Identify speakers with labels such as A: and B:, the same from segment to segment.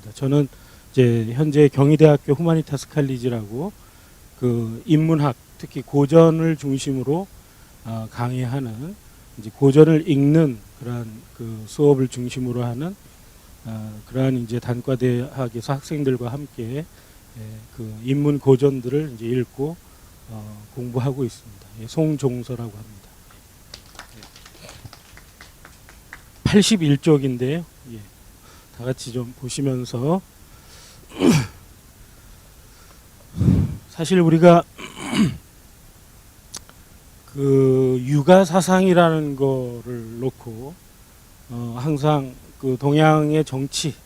A: 아닙니다. 저는 이제 현재 경희대학교 후마니타스 칼리지라고 그 인문학 특히 고전을 중심으로 강의하는 이제 고전을 읽는 그러한 그 수업을 중심으로 하는 그러한 이제 단과대학에서 학생들과 함께 그 인문 고전들을 이제 읽고 공부하고 있습니다. 송종서라고 합니다. 81쪽인데요. 다 같이 좀 보시면서 사실 우리가 그 육아 사상이라는 거를 놓고 항상 그 동양의 정치를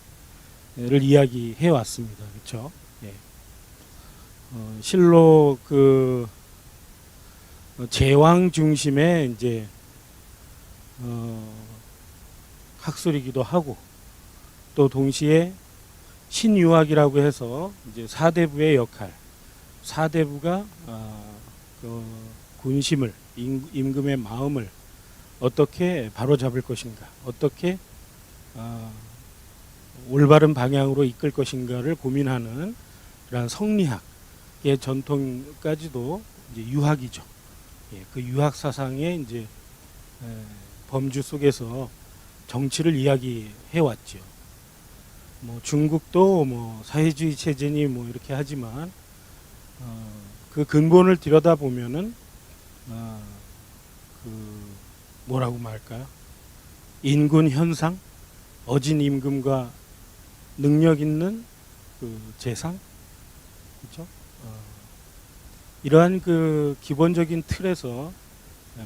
A: 이야기해 왔습니다. 그렇죠? 실로 그 제왕 중심의 이제 학술이기도 하고 또 동시에 신유학이라고 해서 이제 사대부의 역할, 사대부가 그 군심을 임금의 마음을 어떻게 바로잡을 것인가, 어떻게 올바른 방향으로 이끌 것인가를 고민하는 그런 성리학의 전통까지도 이제 유학이죠. 그 유학 사상의 이제 범주 속에서 정치를 이야기해 왔죠. 뭐 중국도 뭐 사회주의 체제니 뭐 이렇게 하지만 그 근본을 들여다 보면은 그 뭐라고 말할까요? 인군 현상, 어진 임금과 능력 있는 그 재상, 그렇죠? 이러한 그 기본적인 틀에서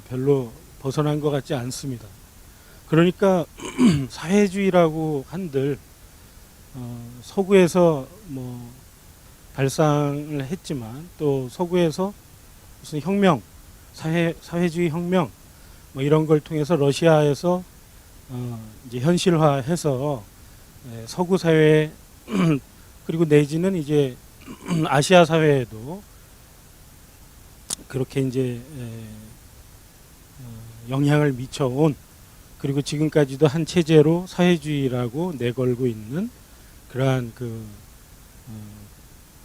A: 별로 벗어난 것 같지 않습니다. 그러니까 사회주의라고 한들 서구에서 뭐 발상을 했지만 또 서구에서 무슨 혁명, 사회주의 혁명 뭐 이런 걸 통해서 러시아에서 이제 현실화해서 서구 사회 그리고 내지는 이제 아시아 사회에도 그렇게 이제 영향을 미쳐온 그리고 지금까지도 한 체제로 사회주의라고 내걸고 있는 그러한 그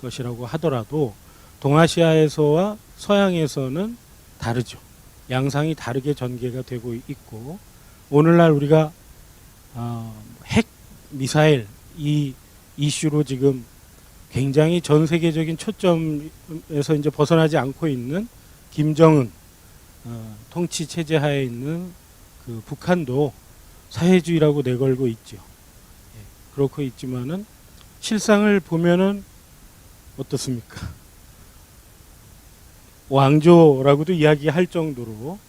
A: 것이라고 하더라도 동아시아에서와 서양에서는 다르죠. 양상이 다르게 전개가 되고 있고 오늘날 우리가 핵 미사일 이 이슈로 지금 굉장히 전 세계적인 초점에서 이제 벗어나지 않고 있는 김정은 통치 체제 하에 있는 그 북한도 사회주의라고 내걸고 있죠. 그렇고 있지만은 실상을 보면은 어떻습니까? 왕조라고도 이야기할 정도로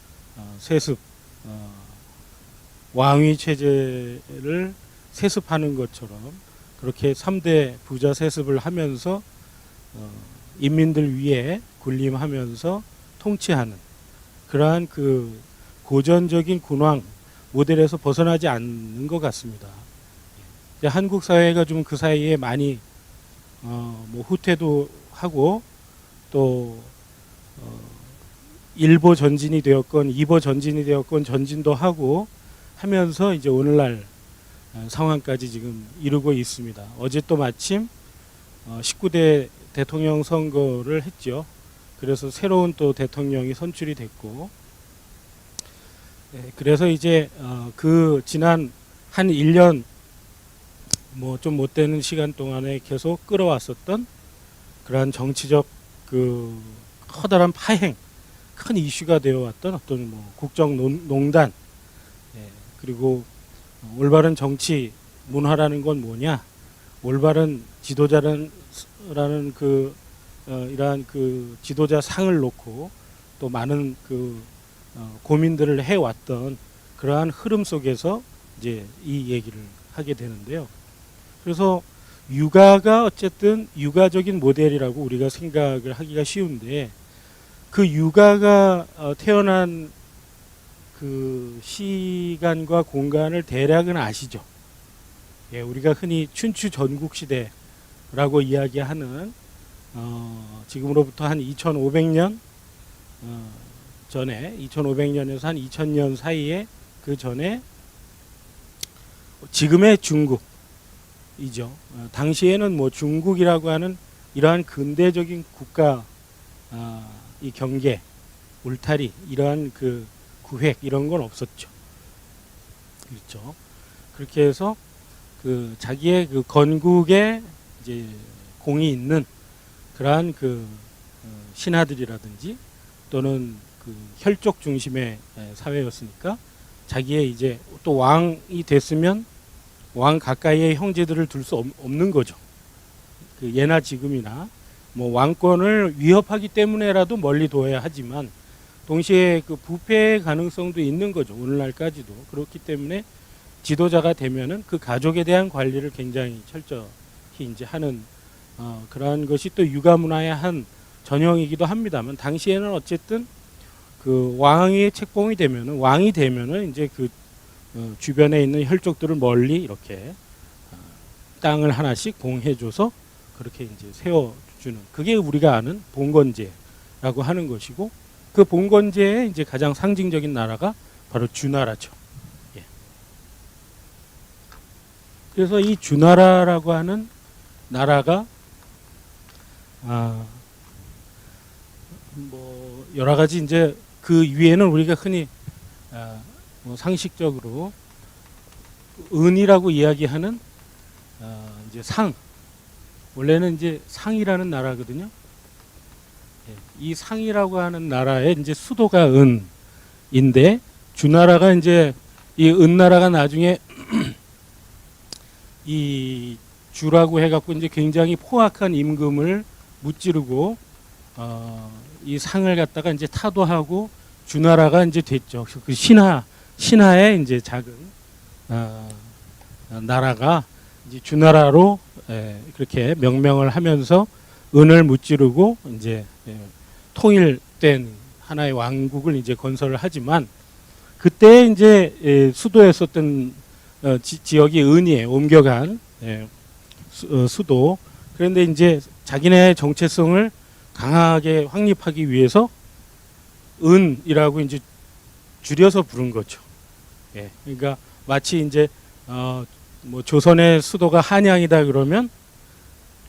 A: 세습, 왕위 체제를 세습하는 것처럼 그렇게 3대 부자 세습을 하면서 인민들 위에 군림하면서 통치하는 그러한 그 고전적인 군왕 모델에서 벗어나지 않는 것 같습니다. 한국 사회가 좀 그 사이에 많이 뭐 후퇴도 하고 또 1보 전진이 되었건 2보 전진이 되었건 전진도 하고 하면서 이제 오늘날 상황까지 지금 이루고 있습니다. 어제 또 마침 19대 대통령 선거를 했죠. 그래서 새로운 또 대통령이 선출이 됐고 그래서 이제 그 지난 한 1년 뭐 좀 못 되는 시간 동안에 계속 끌어왔었던 그러한 정치적 그 커다란 파행, 큰 이슈가 되어왔던 어떤 뭐 국정농단, 그리고 올바른 정치 문화라는 건 뭐냐, 올바른 지도자라는 그 이러한 그 지도자 상을 놓고 또 많은 그 고민들을 해왔던 그러한 흐름 속에서 이제 이 얘기를 하게 되는데요. 그래서 육아가 어쨌든 육아적인 모델이라고 우리가 생각을 하기가 쉬운데 그 육아가 태어난 그 시간과 공간을 대략은 아시죠? 우리가 흔히 춘추 전국 시대라고 이야기하는 지금으로부터 한 2500년 전에 2500년에서 한 2000년 사이에 그 전에 지금의 중국 당시에는 뭐 중국이라고 하는 이러한 근대적인 국가 이 경계, 울타리, 이러한 그 구획 이런 건 없었죠. 그렇죠. 그렇게 해서 그 자기의 그 건국에 이제 공이 있는 그러한 그 신하들이라든지 또는 그 혈족 중심의 사회였으니까 자기의 이제 또 왕이 됐으면 왕 가까이에 형제들을 둘 수 없는 거죠. 그 예나 지금이나 뭐 왕권을 위협하기 때문에라도 멀리 둬야 하지만 동시에 그 부패의 가능성도 있는 거죠. 오늘날까지도. 그렇기 때문에 지도자가 되면은 그 가족에 대한 관리를 굉장히 철저히 이제 하는 그러한 것이 또 육아 문화의 한 전형이기도 합니다만 당시에는 어쨌든 그 왕이 책봉이 되면은 왕이 되면은 이제 그 주변에 있는 혈족들을 멀리 이렇게 땅을 하나씩 봉해줘서 그렇게 이제 세워주는 그게 우리가 아는 봉건제라고 하는 것이고 그 봉건제의 이제 가장 상징적인 나라가 바로 주나라죠. 예. 그래서 이 주나라라고 하는 나라가 뭐 여러 가지 이제 그 위에는 우리가 흔히 뭐 상식적으로 은이라고 이야기하는 이제 상 원래는 이제 상이라는 나라거든요. 이 상이라고 하는 나라의 이제 수도가 은인데 주나라가 이제 이 은나라가 나중에 이 주라고 해갖고 이제 굉장히 포악한 임금을 무찌르고 이 상을 갖다가 이제 타도하고 주나라가 이제 됐죠. 그 신하의 이제 작은 나라가 이제 주나라로 그렇게 명명을 하면서 은을 무찌르고 이제 통일된 하나의 왕국을 이제 건설을 하지만 그때 이제 수도였었던 지역이 은이에요. 옮겨간 수도. 그런데 이제 자기네 정체성을 강하게 확립하기 위해서 은이라고 이제 줄여서 부른 거죠. 예, 그러니까 마치 이제 뭐 조선의 수도가 한양이다 그러면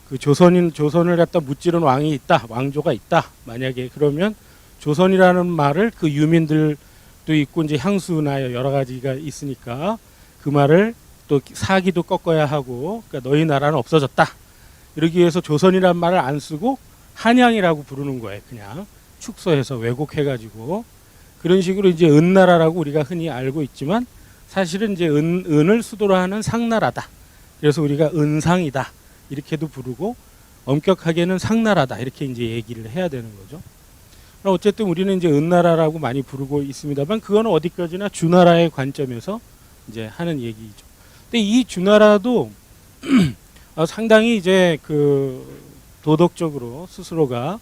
A: 그 조선을 갖다 무찌른 왕이 있다, 왕조가 있다. 만약에 그러면 조선이라는 말을 그 유민들도 있고 이제 향수나 여러 가지가 있으니까 그 말을 또 사기도 꺾어야 하고, 그러니까 너희 나라는 없어졌다. 이러기 위해서 조선이라는 말을 안 쓰고 한양이라고 부르는 거예요. 그냥 축소해서 왜곡해가지고 그런 식으로 이제 은나라라고 우리가 흔히 알고 있지만 사실은 이제 은을 수도로 하는 상나라다. 그래서 우리가 은상이다 이렇게도 부르고 엄격하게는 상나라다 이렇게 이제 얘기를 해야 되는 거죠. 어쨌든 우리는 이제 은나라라고 많이 부르고 있습니다만 그거는 어디까지나 주나라의 관점에서 이제 하는 얘기죠. 근데 이 주나라도 상당히 이제 그 도덕적으로 스스로가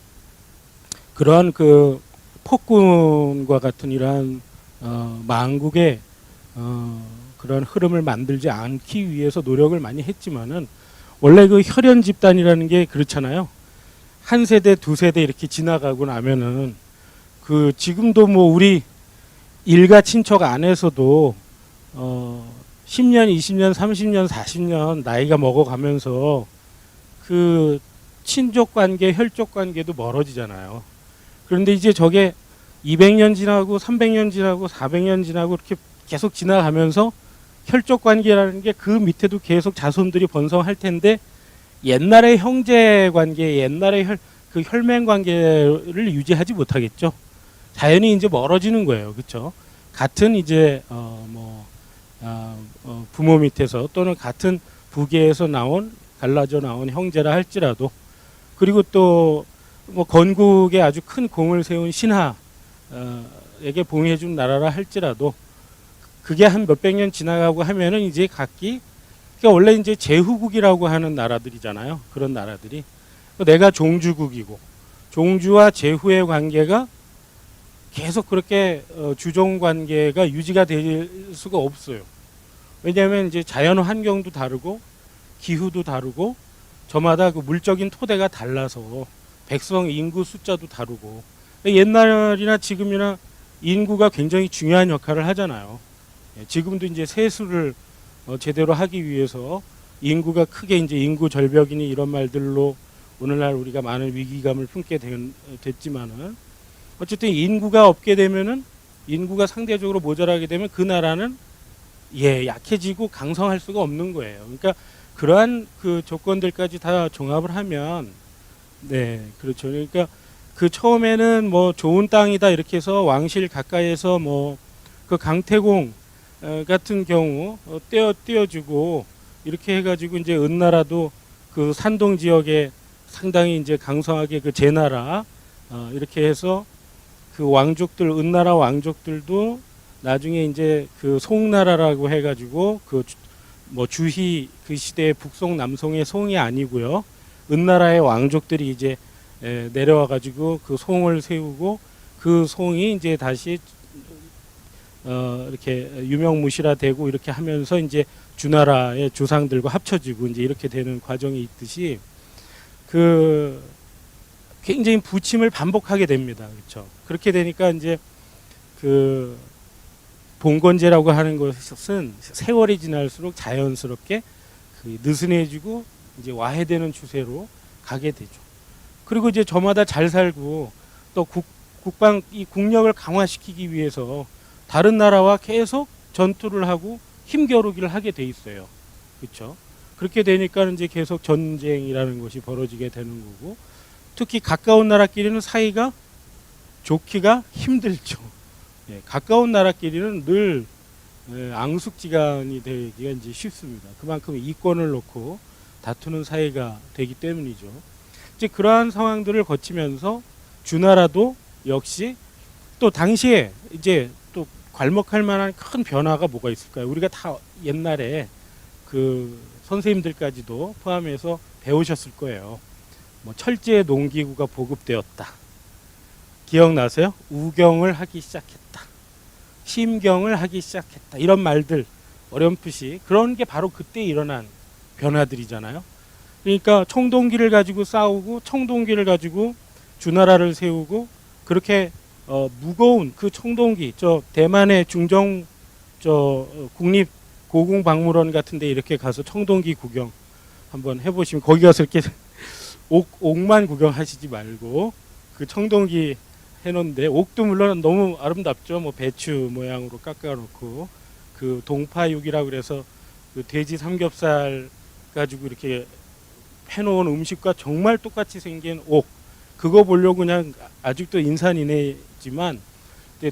A: 그러한 그 폭군과 같은 이러한 망국의 그런 흐름을 만들지 않기 위해서 노력을 많이 했지만은 원래 그 혈연 집단이라는 게 그렇잖아요. 한 세대, 두 세대 이렇게 지나가고 나면은 그 지금도 뭐 우리 일가 친척 안에서도 10년, 20년, 30년, 40년 나이가 먹어가면서 그 친족 관계, 혈족 관계도 멀어지잖아요. 그런데 이제 저게 200년 지나고 300년 지나고 400년 지나고 이렇게 계속 지나가면서 혈족 관계라는 게 그 밑에도 계속 자손들이 번성할 텐데 옛날의 형제 관계, 옛날의 그 혈맹 관계를 유지하지 못하겠죠. 자연히 이제 멀어지는 거예요. 그렇죠? 같은 이제 부모 밑에서 또는 같은 부계에서 갈라져 나온 형제라 할지라도 그리고 또 뭐 건국에 아주 큰 공을 세운 신하에게 봉해준 나라라 할지라도 그게 한 몇백 년 지나가고 하면은 이제 각기 그러니까 원래 이제 제후국이라고 하는 나라들이잖아요. 그런 나라들이 내가 종주국이고 종주와 제후의 관계가 계속 그렇게 주종 관계가 유지가 될 수가 없어요. 왜냐하면 이제 자연 환경도 다르고 기후도 다르고 저마다 그 물적인 토대가 달라서 백성 인구 숫자도 다르고 옛날이나 지금이나 인구가 굉장히 중요한 역할을 하잖아요. 지금도 이제 세수를 제대로 하기 위해서 인구가 크게 이제 인구 절벽이니 이런 말들로 오늘날 우리가 많은 위기감을 품게 됐지만은 어쨌든 인구가 없게 되면은 인구가 상대적으로 모자라게 되면 그 나라는 약해지고 강성할 수가 없는 거예요. 그러니까 그러한 그 조건들까지 다 종합을 하면 그렇죠. 그러니까 그 처음에는 뭐 좋은 땅이다 이렇게 해서 왕실 가까이에서 뭐 그 강태공 같은 경우 떼어주고 이렇게 해가지고 이제 은나라도 그 산동 지역에 상당히 이제 강성하게 그 제나라 이렇게 해서 그 왕족들 은나라 왕족들도 나중에 이제 그 송나라라고 해가지고 그 뭐 주희 그 시대의 북송 남송의 송이 아니고요. 은나라의 왕족들이 이제 내려와가지고 그 송을 세우고 그 송이 이제 다시 이렇게 유명무실화되고 이렇게 하면서 이제 주나라의 조상들과 합쳐지고 이제 이렇게 되는 과정이 있듯이 그 굉장히 부침을 반복하게 됩니다. 그렇죠. 그렇게 되니까 이제 그 봉건제라고 하는 것은 세월이 지날수록 자연스럽게 그 느슨해지고 이제 와해되는 추세로 가게 되죠. 그리고 이제 저마다 잘 살고 또 국방 이 국력을 강화시키기 위해서 다른 나라와 계속 전투를 하고 힘겨루기를 하게 돼 있어요. 그렇죠? 그렇게 되니까 이제 계속 전쟁이라는 것이 벌어지게 되는 거고, 특히 가까운 나라끼리는 사이가 좋기가 힘들죠. 가까운 나라끼리는 늘 앙숙지간이 되기가 이제 쉽습니다. 그만큼 이권을 놓고 다투는 사이가 되기 때문이죠. 이제 그러한 상황들을 거치면서 주나라도 역시 또 당시에 이제 또 괄목할 만한 큰 변화가 뭐가 있을까요? 우리가 다 옛날에 그 선생님들까지도 포함해서 배우셨을 거예요. 뭐 철제 농기구가 보급되었다. 기억나세요? 우경을 하기 시작했다. 심경을 하기 시작했다. 이런 말들 어렴풋이 그런 게 바로 그때 일어난 변화들이잖아요. 그러니까 청동기를 가지고 싸우고 청동기를 가지고 주나라를 세우고 그렇게 무거운 그 청동기 저 대만의 중정 저 국립 고궁박물원 같은데 이렇게 가서 청동기 구경 한번 해보시면 거기 가서 이렇게 옥만 구경하시지 말고 그 청동기 해놓은데 옥도 물론 너무 아름답죠. 뭐 배추 모양으로 깎아놓고 그 동파육이라고 그래서 그 돼지 삼겹살 가지고 이렇게 해놓은 음식과 정말 똑같이 생긴 옥 그거 보려고 그냥 아직도 인산인해지만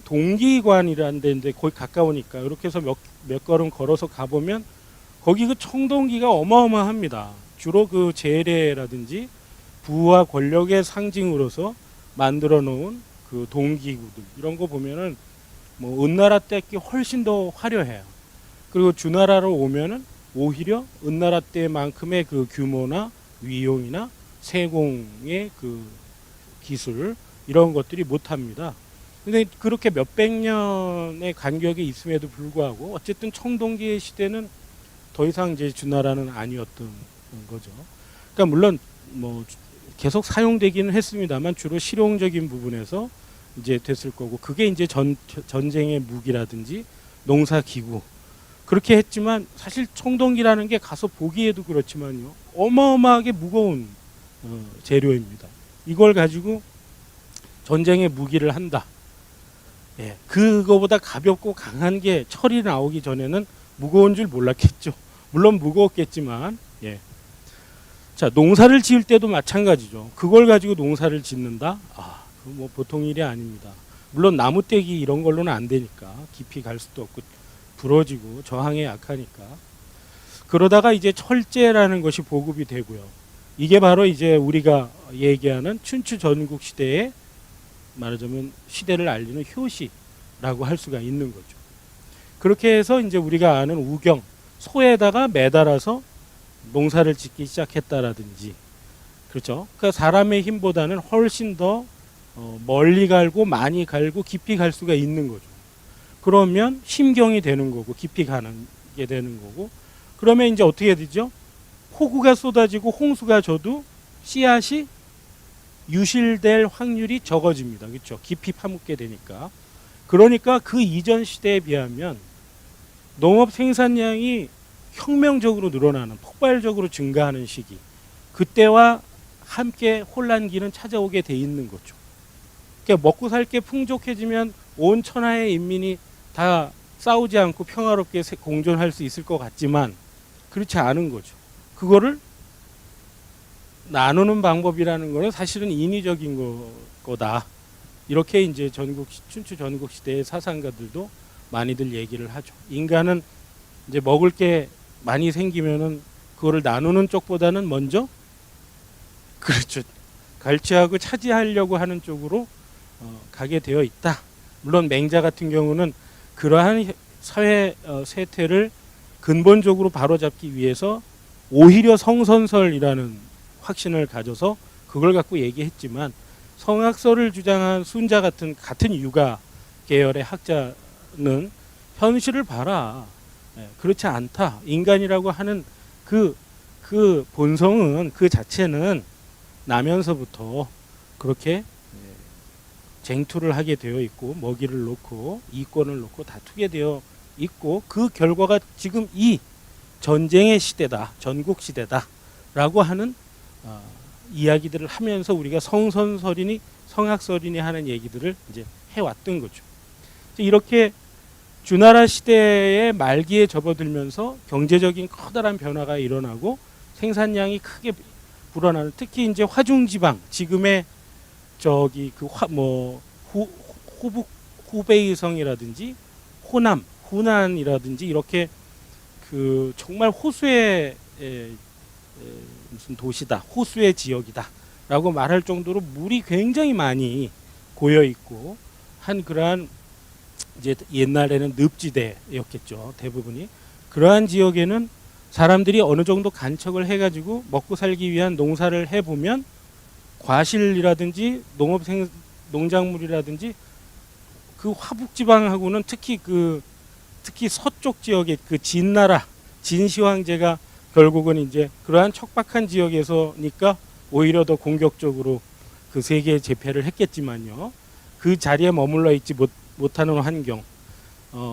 A: 동기관이라는 데인데 거기 가까우니까 이렇게 해서 몇 걸음 걸어서 가보면 거기 그 청동기가 어마어마합니다. 주로 그 재래라든지 부와 권력의 상징으로서 만들어 놓은 그 동기구들 이런 거 보면은 뭐 은나라 때께 훨씬 더 화려해요. 그리고 주나라로 오면은 오히려 은나라 때만큼의 그 규모나 위용이나 세공의 그 기술 이런 것들이 못합니다. 근데 그렇게 몇백 년의 간격이 있음에도 불구하고 어쨌든 청동기의 시대는 더 이상 이제 주나라는 아니었던 거죠. 그러니까 물론 뭐 계속 사용되기는 했습니다만 주로 실용적인 부분에서 이제 됐을 거고 그게 이제 전쟁의 무기라든지 농사기구 그렇게 했지만 사실 청동기라는 게 가서 보기에도 그렇지만요 어마어마하게 무거운 재료입니다. 이걸 가지고 전쟁의 무기를 한다. 그거보다 가볍고 강한 게 철이 나오기 전에는 무거운 줄 몰랐겠죠. 물론 무거웠겠지만 자 농사를 지을 때도 마찬가지죠. 그걸 가지고 농사를 짓는다. 그거 뭐 보통 일이 아닙니다. 물론 나무떼기 이런 걸로는 안 되니까 깊이 갈 수도 없고 부러지고 저항에 약하니까 그러다가 이제 철제라는 것이 보급이 되고요. 이게 바로 이제 우리가 얘기하는 춘추 전국 시대에 말하자면 시대를 알리는 효시라고 할 수가 있는 거죠. 그렇게 해서 이제 우리가 아는 우경 소에다가 매달아서 농사를 짓기 시작했다라든지 그렇죠. 그러니까 사람의 힘보다는 훨씬 더 멀리 갈고 많이 갈고 깊이 갈 수가 있는 거죠. 그러면 심경이 되는 거고 깊이 가는 게 되는 거고 그러면 이제 어떻게 되죠? 폭우가 쏟아지고 홍수가 져도 씨앗이 유실될 확률이 적어집니다. 그렇죠? 깊이 파묻게 되니까. 그러니까 그 이전 시대에 비하면 농업 생산량이 혁명적으로 늘어나는 폭발적으로 증가하는 시기 그때와 함께 혼란기는 찾아오게 돼 있는 거죠. 그러니까 먹고 살 게 풍족해지면 온 천하의 인민이 다 싸우지 않고 평화롭게 공존할 수 있을 것 같지만 그렇지 않은 거죠. 그거를 나누는 방법이라는 거는 사실은 인위적인 거다. 이렇게 이제 춘추 전국 시대의 사상가들도 많이들 얘기를 하죠. 인간은 이제 먹을 게 많이 생기면은 그거를 나누는 쪽보다는 먼저 그렇죠. 갈취하고 차지하려고 하는 쪽으로 가게 되어 있다. 물론 맹자 같은 경우는 그러한 사회 세태를 근본적으로 바로잡기 위해서 오히려 성선설이라는 확신을 가져서 그걸 갖고 얘기했지만 성악설을 주장한 순자 같은 유가 계열의 학자는 현실을 봐라. 그렇지 않다. 인간이라고 하는 그 본성은 그 자체는 나면서부터 그렇게 쟁투를 하게 되어 있고 먹이를 놓고 이권을 놓고 다투게 되어 있고 그 결과가 지금 이 전쟁의 시대다. 전국 시대다라고 하는 이야기들을 하면서 우리가 성선설이니 성악설이니 하는 얘기들을 이제 해왔던 거죠. 이렇게 주나라 시대의 말기에 접어들면서 경제적인 커다란 변화가 일어나고 생산량이 크게 불어나는 특히 이제 화중지방 지금의 저기 그 호북 후베이성이라든지 호남 후난이라든지 이렇게 그 정말 호수의 무슨 도시다 호수의 지역이다라고 말할 정도로 물이 굉장히 많이 고여 있고 한 그러한 이제 옛날에는 늪지대였겠죠 대부분이 그러한 지역에는 사람들이 어느 정도 간척을 해가지고 먹고 살기 위한 농사를 해보면 과실이라든지 농작물이라든지 그 화북지방하고는 특히 서쪽 지역의 그 진나라 진시황제가 결국은 이제 그러한 척박한 지역에서니까 오히려 더 공격적으로 그 세계에 제패를 했겠지만요. 그 자리에 머물러 있지 못하는 환경,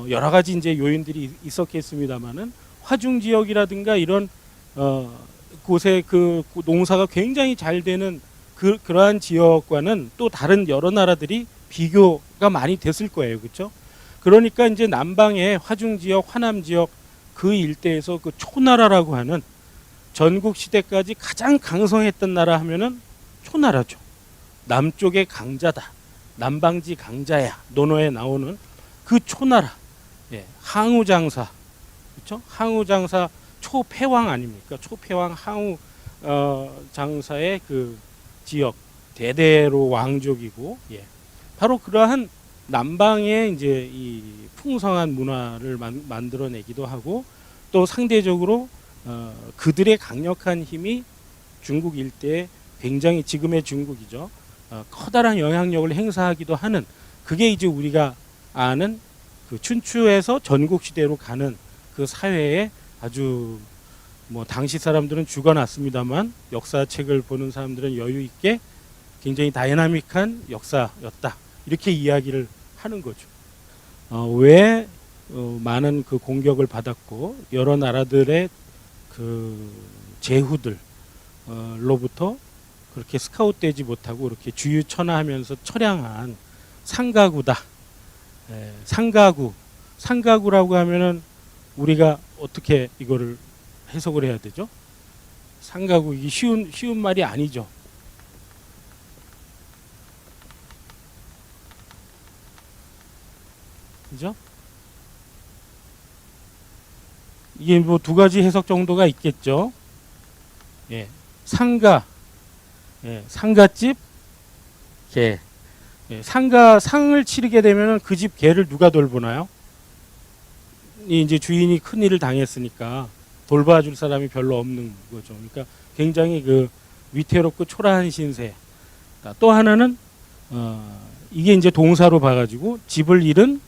A: 여러 가지 이제 요인들이 있었겠습니다만은 화중 지역이라든가 이런 곳에 그 농사가 굉장히 잘 되는 그러한 지역과는 또 다른 여러 나라들이 비교가 많이 됐을 거예요, 그렇죠? 그러니까 이제 남방의 화중 지역, 화남 지역 그 일대에서 그 초나라라고 하는 전국 시대까지 가장 강성했던 나라 하면은 초나라죠. 남쪽의 강자다. 남방지 강자야. 논어에 나오는 그 초나라. 예, 항우장사. 그렇죠? 항우장사 초패왕 아닙니까? 초패왕 항우 장사의 그 지역 대대로 왕족이고 예. 바로 그러한 남방의 이제 이 풍성한 문화를 만들어내기도 하고 또 상대적으로 그들의 강력한 힘이 중국 일대에 굉장히 지금의 중국이죠. 커다란 영향력을 행사하기도 하는 그게 이제 우리가 아는 그 춘추에서 전국 시대로 가는 그 사회에 아주 뭐 당시 사람들은 죽어났습니다만 역사책을 보는 사람들은 여유 있게 굉장히 다이나믹한 역사였다. 이렇게 이야기를 하는 거죠. 왜 많은 그 공격을 받았고 여러 나라들의 그 제후들로부터 그렇게 스카웃되지 못하고 이렇게 주유천하하면서 처량한 상가구다. 상가구라고 하면은 우리가 어떻게 이거를 해석을 해야 되죠? 상가구 이게 쉬운 말이 아니죠. 그죠? 이게 뭐 두 가지 해석 정도가 있겠죠. 예, 상가, 예, 상가집, 개. 예, 상을 치르게 되면은 그 집 개를 누가 돌보나요? 이제 주인이 큰 일을 당했으니까 돌봐줄 사람이 별로 없는 거죠. 그러니까 굉장히 그 위태롭고 초라한 신세. 또 하나는 이게 이제 동사로 봐가지고 집을 잃은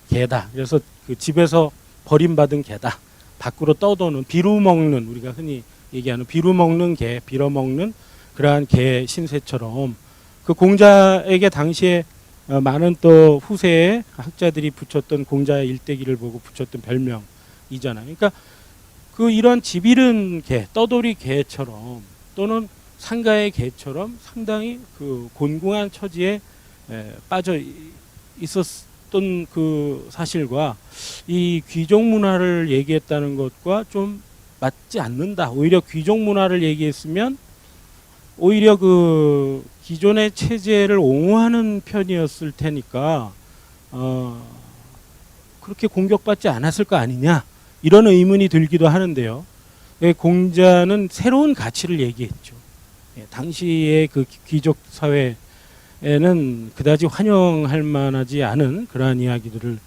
A: 개다. 그래서 그 집에서 버림받은 개다. 밖으로 떠도는 비루먹는 우리가 흔히 얘기하는 비루먹는 개, 빌어먹는 그러한 개 신세처럼 그 공자에게 당시에 많은 또 후세의 학자들이 붙였던 공자의 일대기를 보고 붙였던 별명이잖아요. 그러니까 그 이런 집 잃은 개, 떠돌이 개처럼 또는 상가의 개처럼 상당히 그 곤궁한 처지에 빠져 있었던 그 사실과 이 귀족 문화를 얘기했다는 것과 좀 맞지 않는다. 오히려 귀족 문화를 얘기했으면 오히려 그 기존의 체제를 옹호하는 편이었을 테니까 그렇게 공격받지 않았을 거 아니냐 이런 의문이 들기도 하는데요. 공자는 새로운 가치를 얘기했죠. 당시의 그 귀족 사회에는 그다지 환영할 만하지 않은 그러한 이야기들을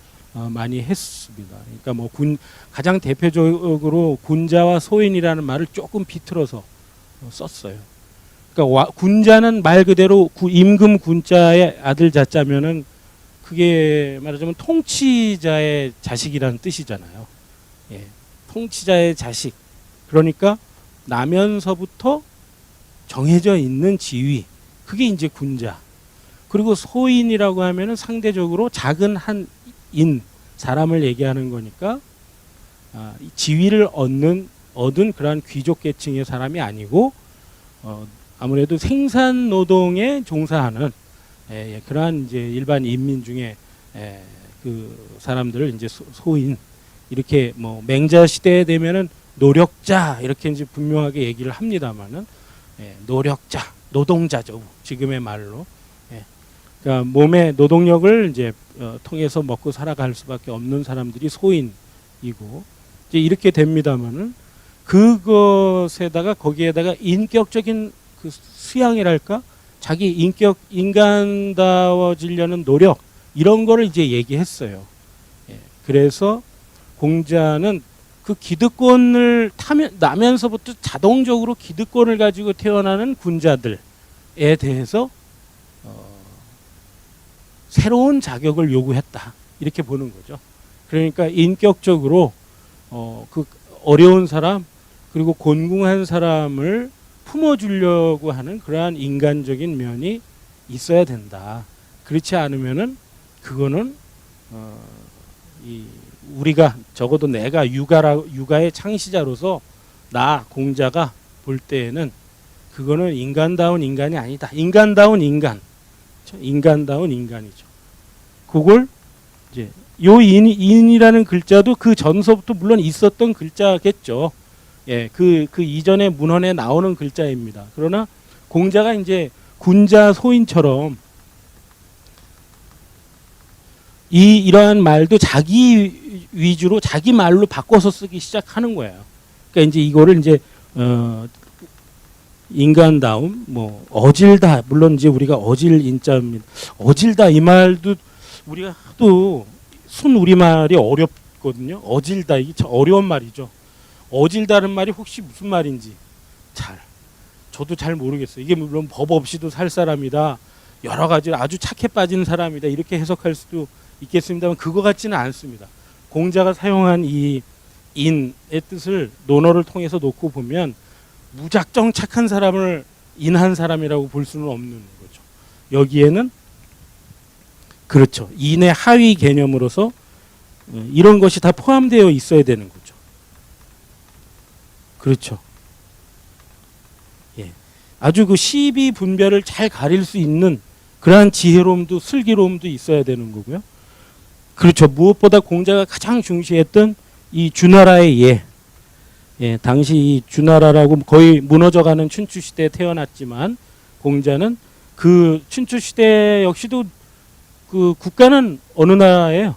A: 많이 했습니다. 그러니까 뭐 가장 대표적으로 군자와 소인이라는 말을 조금 비틀어서 썼어요. 그러니까 군자는 말 그대로 임금 군자의 아들 자자면은 그게 말하자면 통치자의 자식이라는 뜻이잖아요. 예, 통치자의 자식. 그러니까 나면서부터 정해져 있는 지위. 그게 이제 군자. 그리고 소인이라고 하면은 상대적으로 작은 한 사람을 얘기하는 거니까 지위를 얻은 그러한 귀족 계층의 사람이 아니고 아무래도 생산 노동에 종사하는 그러한 이제 일반 인민 중에 그 사람들을 이제 소인 이렇게 뭐 맹자 시대에 되면은 노력자 이렇게 이제 분명하게 얘기를 합니다만은 노력자, 노동자죠. 지금의 말로. 그러니까 몸의 노동력을 이제 통해서 먹고 살아갈 수밖에 없는 사람들이 소인이고 이제 이렇게 됩니다만은 그것에다가 거기에다가 인격적인 그 수양이랄까 자기 인간다워지려는 노력 이런 거를 이제 얘기했어요. 그래서 공자는 그 기득권을 나면서부터 자동적으로 기득권을 가지고 태어나는 군자들에 대해서 새로운 자격을 요구했다 이렇게 보는 거죠. 그러니까 인격적으로 그 어려운 사람 그리고 곤궁한 사람을 품어주려고 하는 그러한 인간적인 면이 있어야 된다. 그렇지 않으면은 그거는 우리가 적어도 내가 육아의 창시자로서 나 공자가 볼 때에는 그거는 인간다운 인간이 아니다. 인간다운 인간이죠. 그걸 이제 요 인이라는 글자도 그 전서부터 물론 있었던 글자겠죠. 예, 그 이전에 문헌에 나오는 글자입니다. 그러나 공자가 이제 군자 소인처럼 이러한 말도 자기 위주로 자기 말로 바꿔서 쓰기 시작하는 거예요. 그러니까 이제 이거를 이제 인간다움, 뭐 어질다. 물론 이제 우리가 어질 인자입니다. 어질다 이 말도 우리가 하도 순 우리말이 어렵거든요. 어질다 이게 참 어려운 말이죠. 어질다는 말이 혹시 무슨 말인지 저도 잘 모르겠어요. 이게 물론 법 없이도 살 사람이다. 여러 가지 아주 착해 빠지는 사람이다. 이렇게 해석할 수도 있겠습니다만 그거 같지는 않습니다. 공자가 사용한 이 인의 뜻을 논어를 통해서 놓고 보면 무작정 착한 사람을 인한 사람이라고 볼 수는 없는 거죠. 여기에는 그렇죠. 인의 하위 개념으로서 이런 것이 다 포함되어 있어야 되는 거죠. 그렇죠. 예. 아주 그 시비 분별을 잘 가릴 수 있는 그러한 지혜로움도 슬기로움도 있어야 되는 거고요. 그렇죠. 무엇보다 공자가 가장 중시했던 이 주나라의 예, 당시 이 주나라라고 거의 무너져가는 춘추 시대에 태어났지만 공자는 그 춘추 시대 역시도 그 국가는 어느 나라예요?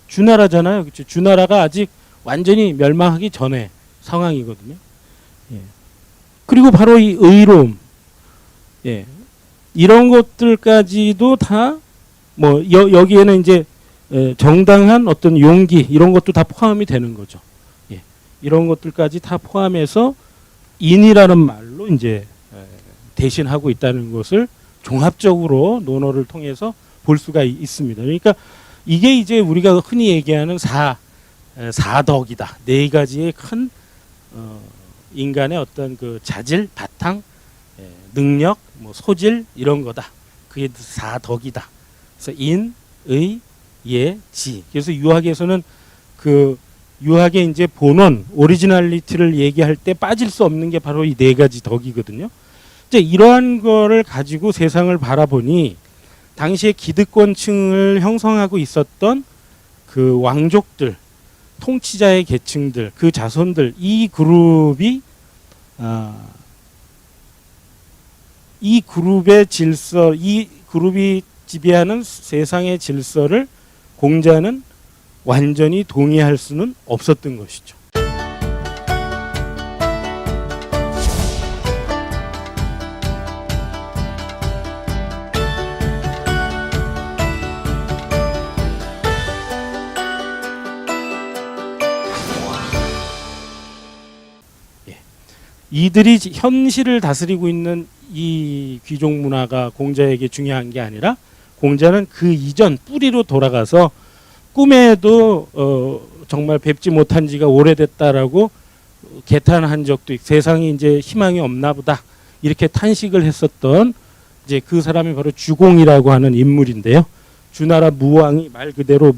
A: 주나라잖아요. 그렇죠. 주나라가 아직 완전히 멸망하기 전에 상황이거든요. 예. 그리고 바로 이 의로움, 예. 이런 것들까지도 다 뭐 여기에는 이제 정당한 어떤 용기 이런 것도 다 포함이 되는 거죠. 예. 이런 것들까지 다 포함해서 인이라는 말로 이제 대신하고 있다는 것을 종합적으로 논어를 통해서 볼 수가 있습니다. 그러니까 이게 이제 우리가 흔히 얘기하는 사덕이다. 네 가지의 큰 인간의 어떤 그 자질, 바탕, 능력, 뭐 소질 이런 거다. 그게 사덕이다. 그래서 인, 의, 예, 지. 그래서 유학에서는 그 유학의 이제 본원, 오리지널리티를 얘기할 때 빠질 수 없는 게 바로 이 네 가지 덕이거든요. 이제 이러한 거를 가지고 세상을 바라보니 당시에 기득권층을 형성하고 있었던 그 왕족들, 통치자의 계층들, 그 자손들, 이 그룹이 이 그룹의 질서, 이 그룹이 지배하는 세상의 질서를 공자는 완전히 동의할 수는 없었던 것이죠. 이들이 현실을 다스리고 있는 이 귀족 문화가 공자에게 중요한 게 아니라 공자는 그 이전 뿌리로 돌아가서 꿈에도 정말 뵙지 못한 지가 오래됐다라고 개탄한 적도 있고 세상에 이제 희망이 없나 보다 이렇게 탄식을 했었던 이제 그 사람이 바로 주공이라고 하는 인물인데요. 주나라 무왕이 말 그대로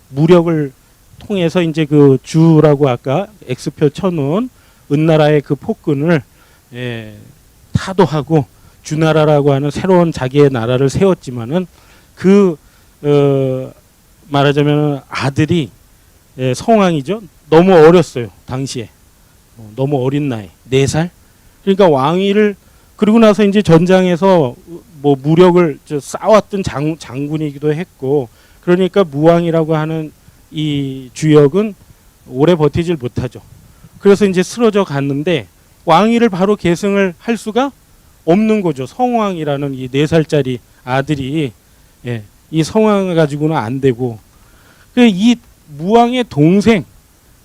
A: 무력을 통해서 이제 그 주라고 아까 X표 쳐놓은 은나라의 그 폭군을 타도하고 주나라라고 하는 새로운 자기의 나라를 세웠지만은 그 말하자면 아들이 성왕이죠. 너무 어렸어요. 당시에 너무 어린 나이 4살. 그러니까 왕위를 그리고 나서 이제 전장에서 뭐 무력을 쌓아왔던 장군이기도 했고 그러니까 무왕이라고 하는 이 주역은 오래 버티질 못하죠. 그래서 이제 쓰러져 갔는데 왕위를 바로 계승을 할 수가 없는 거죠. 성왕이라는 이 4살짜리 아들이 이 성왕을 가지고는 안 되고 이 무왕의 동생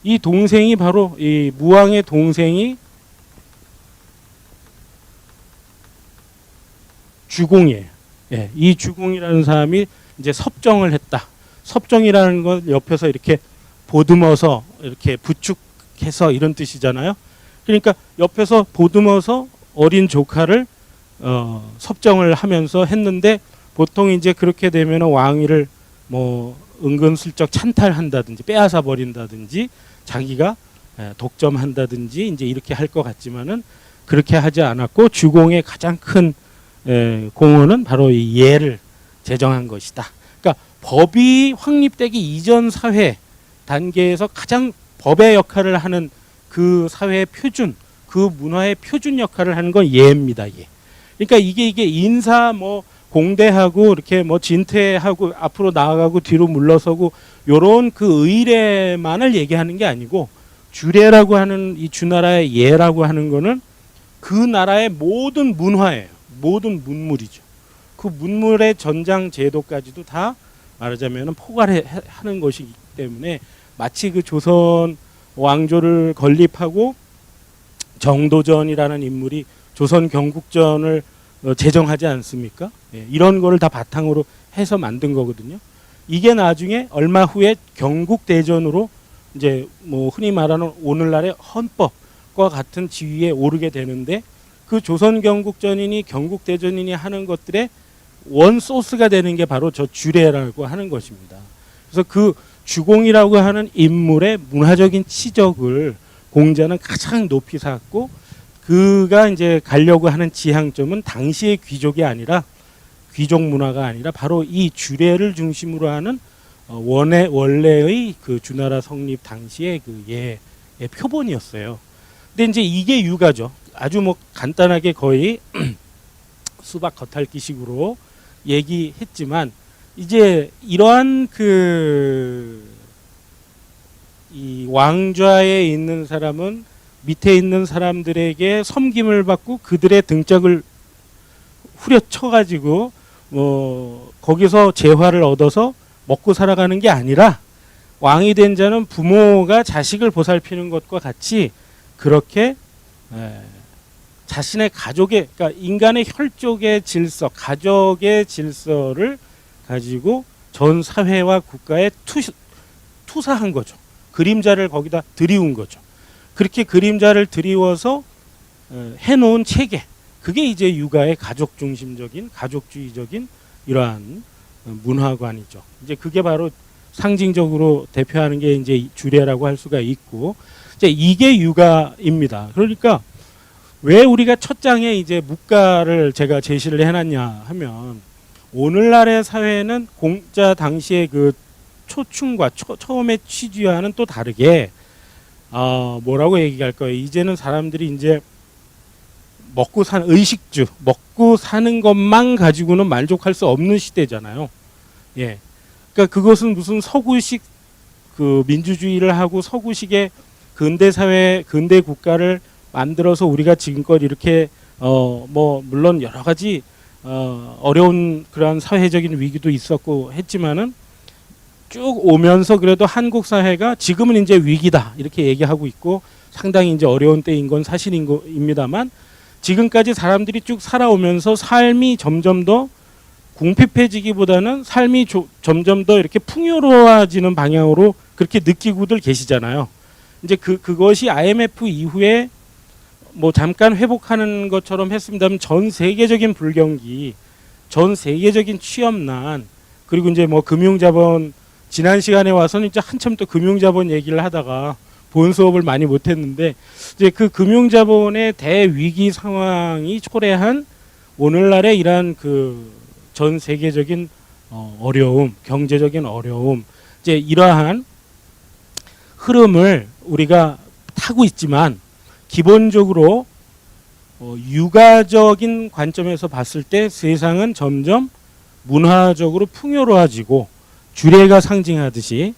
A: 이 동생이 바로 이 무왕의 동생이 주공이에요. 이 주공이라는 사람이 이제 섭정을 했다. 섭정이라는 건 옆에서 이렇게 보듬어서 이렇게 부축해서 이런 뜻이잖아요. 그러니까 옆에서 보듬어서 어린 조카를 섭정을 하면서 했는데 보통 이제 그렇게 되면 왕위를 뭐 은근슬쩍 찬탈한다든지 빼앗아 버린다든지 자기가 독점한다든지 이제 이렇게 할 것 같지만은 그렇게 하지 않았고 주공의 가장 큰 공헌은 바로 이 예를 제정한 것이다. 그러니까 법이 확립되기 이전 사회 단계에서 가장 법의 역할을 하는 그 사회의 표준, 그 문화의 표준 역할을 하는 건 예입니다. 예. 그러니까 이게 인사 뭐 공대하고 이렇게 뭐 진퇴하고 앞으로 나아가고 뒤로 물러서고 요런 그 의례만을 얘기하는 게 아니고 주례라고 하는 이 주나라의 예라고 하는 거는 그 나라의 모든 문화예요. 모든 문물이죠. 그 문물의 전장 제도까지도 다 말하자면 포괄하는 것이기 때문에 마치 그 조선 왕조를 건립하고 정도전이라는 인물이 조선 경국전을 제정하지 않습니까? 이런 거를 다 바탕으로 해서 만든 거거든요. 이게 나중에 얼마 후에 경국대전으로 이제 뭐 흔히 말하는 오늘날의 헌법과 같은 지위에 오르게 되는데 그 조선 경국전이니 경국대전이니 하는 것들의 원 소스가 되는 게 바로 저 주례라고 하는 것입니다. 그래서 그 주공이라고 하는 인물의 문화적인 치적을 공자는 가장 높이 샀고 그가 이제 가려고 하는 지향점은 당시의 귀족이 아니라 귀족 문화가 아니라 바로 이 주례를 중심으로 하는 원래의 그 주나라 성립 당시의 그 예의 표본이었어요. 근데 이제 이게 유가죠. 아주 뭐 간단하게 거의 수박 겉핥기식으로 얘기했지만 이제 이러한 이 왕좌에 있는 사람은 밑에 있는 사람들에게 섬김을 받고 그들의 등짝을 후려쳐가지고 뭐 거기서 재화를 얻어서 먹고 살아가는 게 아니라 왕이 된 자는 부모가 자식을 보살피는 것과 같이 그렇게 자신의 가족의 그러니까 인간의 혈족의 질서, 가족의 질서를 가지고 전 사회와 국가에 투사한 거죠. 그림자를 거기다 드리운 거죠. 그렇게 그림자를 드리워서 해놓은 체계, 그게 이제 유가의 가족 중심적인 가족주의적인 이러한 문화관이죠. 이제 그게 바로 상징적으로 대표하는 게 이제 주례라고 할 수가 있고, 이제 이게 육아입니다. 그러니까 왜 우리가 첫 장에 이제 묵가를 제가 제시를 해놨냐 하면, 오늘날의 사회는 공자 당시의 그 초충과 처음에 취지와는 또 다르게 뭐라고 얘기할 거예요. 이제는 사람들이 이제 먹고 사는 의식주, 먹고 사는 것만 가지고는 만족할 수 없는 시대잖아요. 예. 그러니까 그것은 무슨 서구식 그 민주주의를 하고 서구식의 근대 사회, 근대 국가를 만들어서 우리가 지금껏 이렇게 뭐 물론 여러 가지 어려운 그러한 사회적인 위기도 있었고 했지만은 쭉 오면서 그래도 한국 사회가 지금은 이제 위기다 이렇게 얘기하고 있고 상당히 이제 어려운 때인 건 사실입니다만, 지금까지 사람들이 쭉 살아오면서 삶이 점점 더 궁핍해지기보다는 삶이 점점 더 이렇게 풍요로워지는 방향으로 그렇게 느끼고들 계시잖아요. 이제 그것이 IMF 이후에 뭐 잠깐 회복하는 것처럼 했습니다만, 전 세계적인 불경기, 전 세계적인 취업난, 그리고 이제 뭐 금융자본, 지난 시간에 와서는 이제 한참 또 금융자본 얘기를 하다가 본 수업을 많이 못했는데, 이제 그 금융자본의 대위기 상황이 초래한 오늘날의 이러한 그 전 세계적인 어려움, 경제적인 어려움, 이제 이러한 흐름을 우리가 타고 있지만, 기본적으로 육아적인 관점에서 봤을 때 세상은 점점 문화적으로 풍요로워지고, 주례가 상징하듯이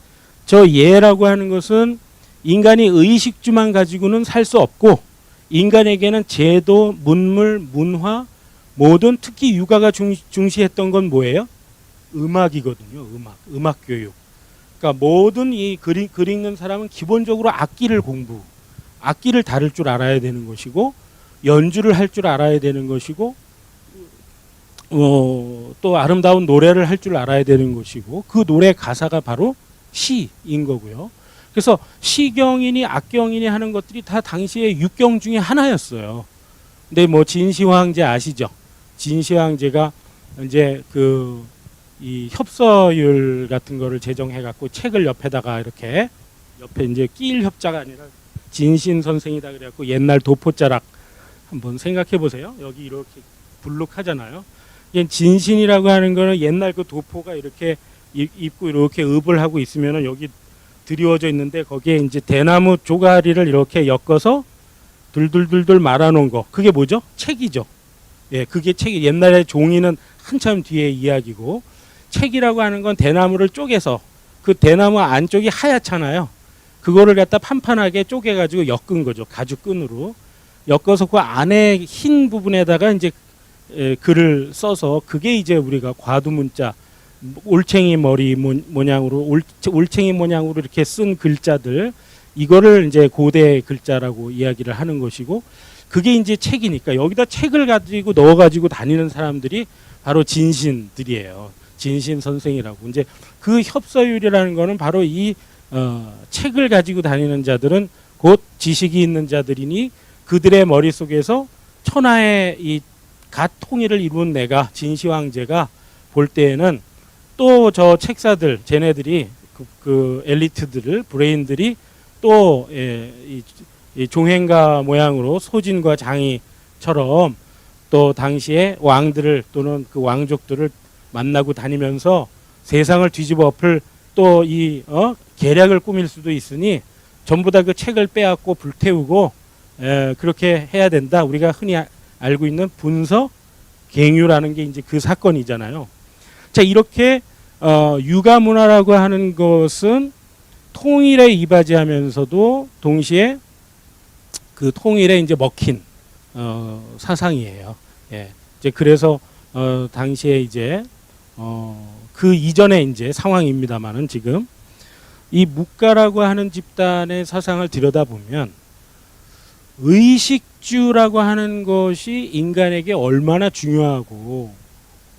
A: 저 예라고 하는 것은 인간이 의식주만 가지고는 살 수 없고, 인간에게는 제도, 문물, 문화, 모든, 특히 육아가 중시했던 건 뭐예요? 음악이거든요. 음악 교육. 그러니까 모든 이 글 읽는 사람은 기본적으로 악기를 다룰 줄 알아야 되는 것이고, 연주를 할 줄 알아야 되는 것이고, 또 아름다운 노래를 할 줄 알아야 되는 것이고, 그 노래 가사가 바로 시인 거고요. 그래서 시경이니 악경이니 하는 것들이 다 당시의 육경 중에 하나였어요. 근데 뭐 진시황제 아시죠? 진시황제가 이제 이 협서율 같은 거를 제정해 갖고 책을 옆에다가 이렇게 옆에 이제 끼일 협자가 아니라 진신 선생이다 그래 갖고 옛날 도포자락 한번 생각해 보세요. 여기 이렇게 불룩하잖아요. 진신이라고 하는 거는 옛날 그 도포가 이렇게 입고 이렇게 읍을 하고 있으면은 여기 드리워져 있는데, 거기에 이제 대나무 조가리를 이렇게 엮어서 둘둘둘둘 말아놓은 거, 그게 뭐죠? 책이죠. 예, 그게 책이, 옛날에 종이는 한참 뒤에 이야기고, 책이라고 하는 건 대나무를 쪼개서, 그 대나무 안쪽이 하얗잖아요. 그거를 갖다 판판하게 쪼개가지고 엮은 거죠. 가죽끈으로 엮어서 그 안에 흰 부분에다가 이제 글을 써서, 그게 이제 우리가 과두문자, 올챙이 머리 모양으로 올챙이 모양으로 이렇게 쓴 글자들, 이거를 이제 고대 글자라고 이야기를 하는 것이고, 그게 이제 책이니까 여기다 책을 가지고 넣어 가지고 다니는 사람들이 바로 진신들이에요. 진신 선생이라고. 이제 그 협서율이라는 거는 바로 이 책을 가지고 다니는 자들은 곧 지식이 있는 자들이니, 그들의 머릿속에서 천하의 이 갓 통일을 이룬 내가, 진시황제가 볼 때에는 또 저 책사들, 쟤네들이 그 엘리트들을, 브레인들이 또 이 종행가 모양으로 소진과 장이처럼 또 당시에 왕들을 또는 그 왕족들을 만나고 다니면서 세상을 뒤집어 엎을 또 이 계략을 꾸밀 수도 있으니, 전부 다 그 책을 빼앗고 불태우고 그렇게 해야 된다. 우리가 흔히 알고 있는 분서 갱유라는 게 이제 그 사건이잖아요. 자, 이렇게 육아 문화라고 하는 것은 통일에 이바지하면서도 동시에 그 통일에 이제 먹힌 사상이에요. 예. 이제 그래서 당시에 이제 그 이전에 이제 상황입니다만은, 지금 이 묵가라고 하는 집단의 사상을 들여다보면 의식주라고 하는 것이 인간에게 얼마나 중요하고,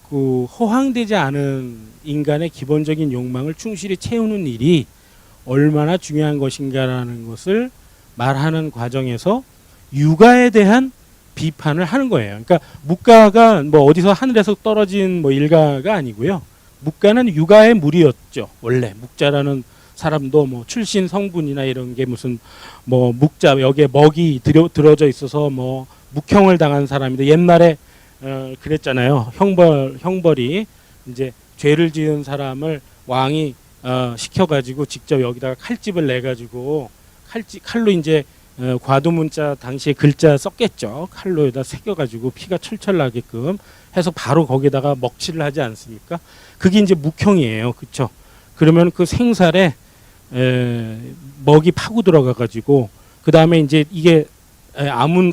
A: 그 허황되지 않은 인간의 기본적인 욕망을 충실히 채우는 일이 얼마나 중요한 것인가라는 것을 말하는 과정에서 육아에 대한 비판을 하는 거예요. 그러니까 묵가가 뭐 어디서 하늘에서 떨어진 뭐 일가가 아니고요. 묵가는 육아의 무리였죠. 원래 묵자라는 사람도 뭐 출신 성분이나 이런 게 무슨 뭐 묵자 여기에 먹이 들어져 있어서 뭐 묵형을 당한 사람인데 옛날에 그랬잖아요. 형벌이 이제 죄를 지은 사람을 왕이 시켜가지고 직접 여기다가 칼집을 내 가지고 칼로 이제 과도문자 당시에 글자 썼겠죠. 칼로에다 새겨가지고 피가 철철 나게끔 해서 바로 거기다가 먹칠을 하지 않습니까? 그게 이제 묵형이에요. 그렇죠? 그러면 그 생살에 먹이 파고 들어가가지고 그 다음에 이제 이게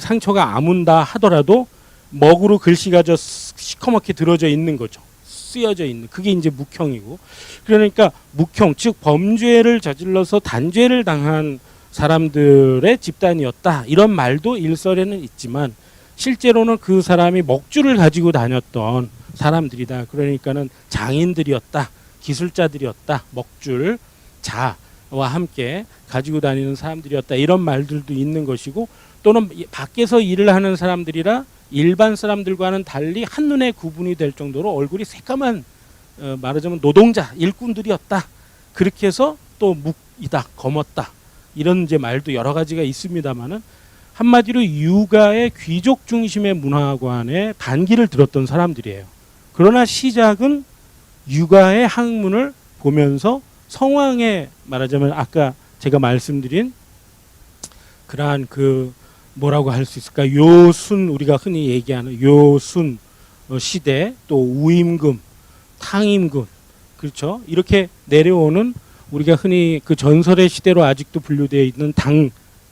A: 상처가 아문다 하더라도 먹으로 글씨가 저 시커멓게 들어져 있는 거죠. 쓰여져 있는 그게 이제 묵형이고, 그러니까 묵형 즉 범죄를 저질러서 단죄를 당한 사람들의 집단이었다 이런 말도 일설에는 있지만 실제로는 그 사람이 먹줄을 가지고 다녔던 사람들이다. 그러니까는 장인들이었다, 기술자들이었다, 먹줄 자와 함께 가지고 다니는 사람들이었다 이런 말들도 있는 것이고, 또는 밖에서 일을 하는 사람들이라 일반 사람들과는 달리 한눈에 구분이 될 정도로 얼굴이 새까만 말하자면 노동자 일꾼들이었다. 그렇게 해서 또 묵이다, 검었다 이런 이제 말도 여러 가지가 있습니다만은 한마디로 육아의 귀족 중심의 문화관에 반기를 들었던 사람들이에요. 그러나 시작은 육아의 학문을 보면서 성왕의 말하자면 아까 제가 말씀드린 그러한 그 뭐라고 할 수 있을까? 요순 우리가 흔히 얘기하는 요순 시대, 또 우임금, 탕임금, 그렇죠? 이렇게 내려오는 우리가 흔히 그 전설의 시대로 아직도 분류되어 있는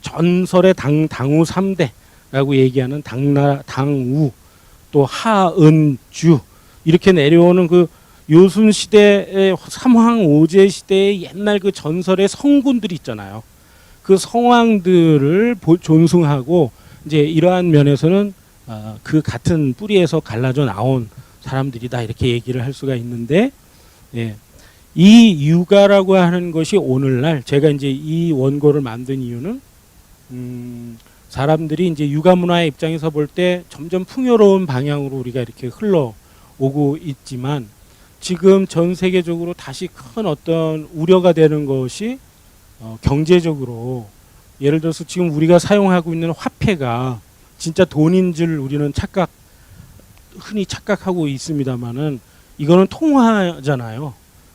A: 전설의 당우 3대라고 얘기하는 당우, 또 하은주 이렇게 내려오는 그 요순 시대의 삼황 오제 시대의 옛날 그 전설의 성군들이 있잖아요. 그 성왕들을 존숭하고 이제 이러한 면에서는 그 같은 뿌리에서 갈라져 나온 사람들이다 이렇게 얘기를 할 수가 있는데, 예. 이 육아라고 하는 것이 오늘날 제가 이제 이 원고를 만든 이유는 사람들이 이제 육아 문화의 입장에서 볼 때 점점 풍요로운 방향으로 우리가 이렇게 흘러오고 있지만 지금 전 세계적으로 다시 큰 어떤 우려가 되는 것이 경제적으로, 예를 들어서 지금 우리가 사용하고 있는 화폐가 진짜 돈인 줄 우리는 흔히 착각하고 있습니다만은 이거는 통화잖아요.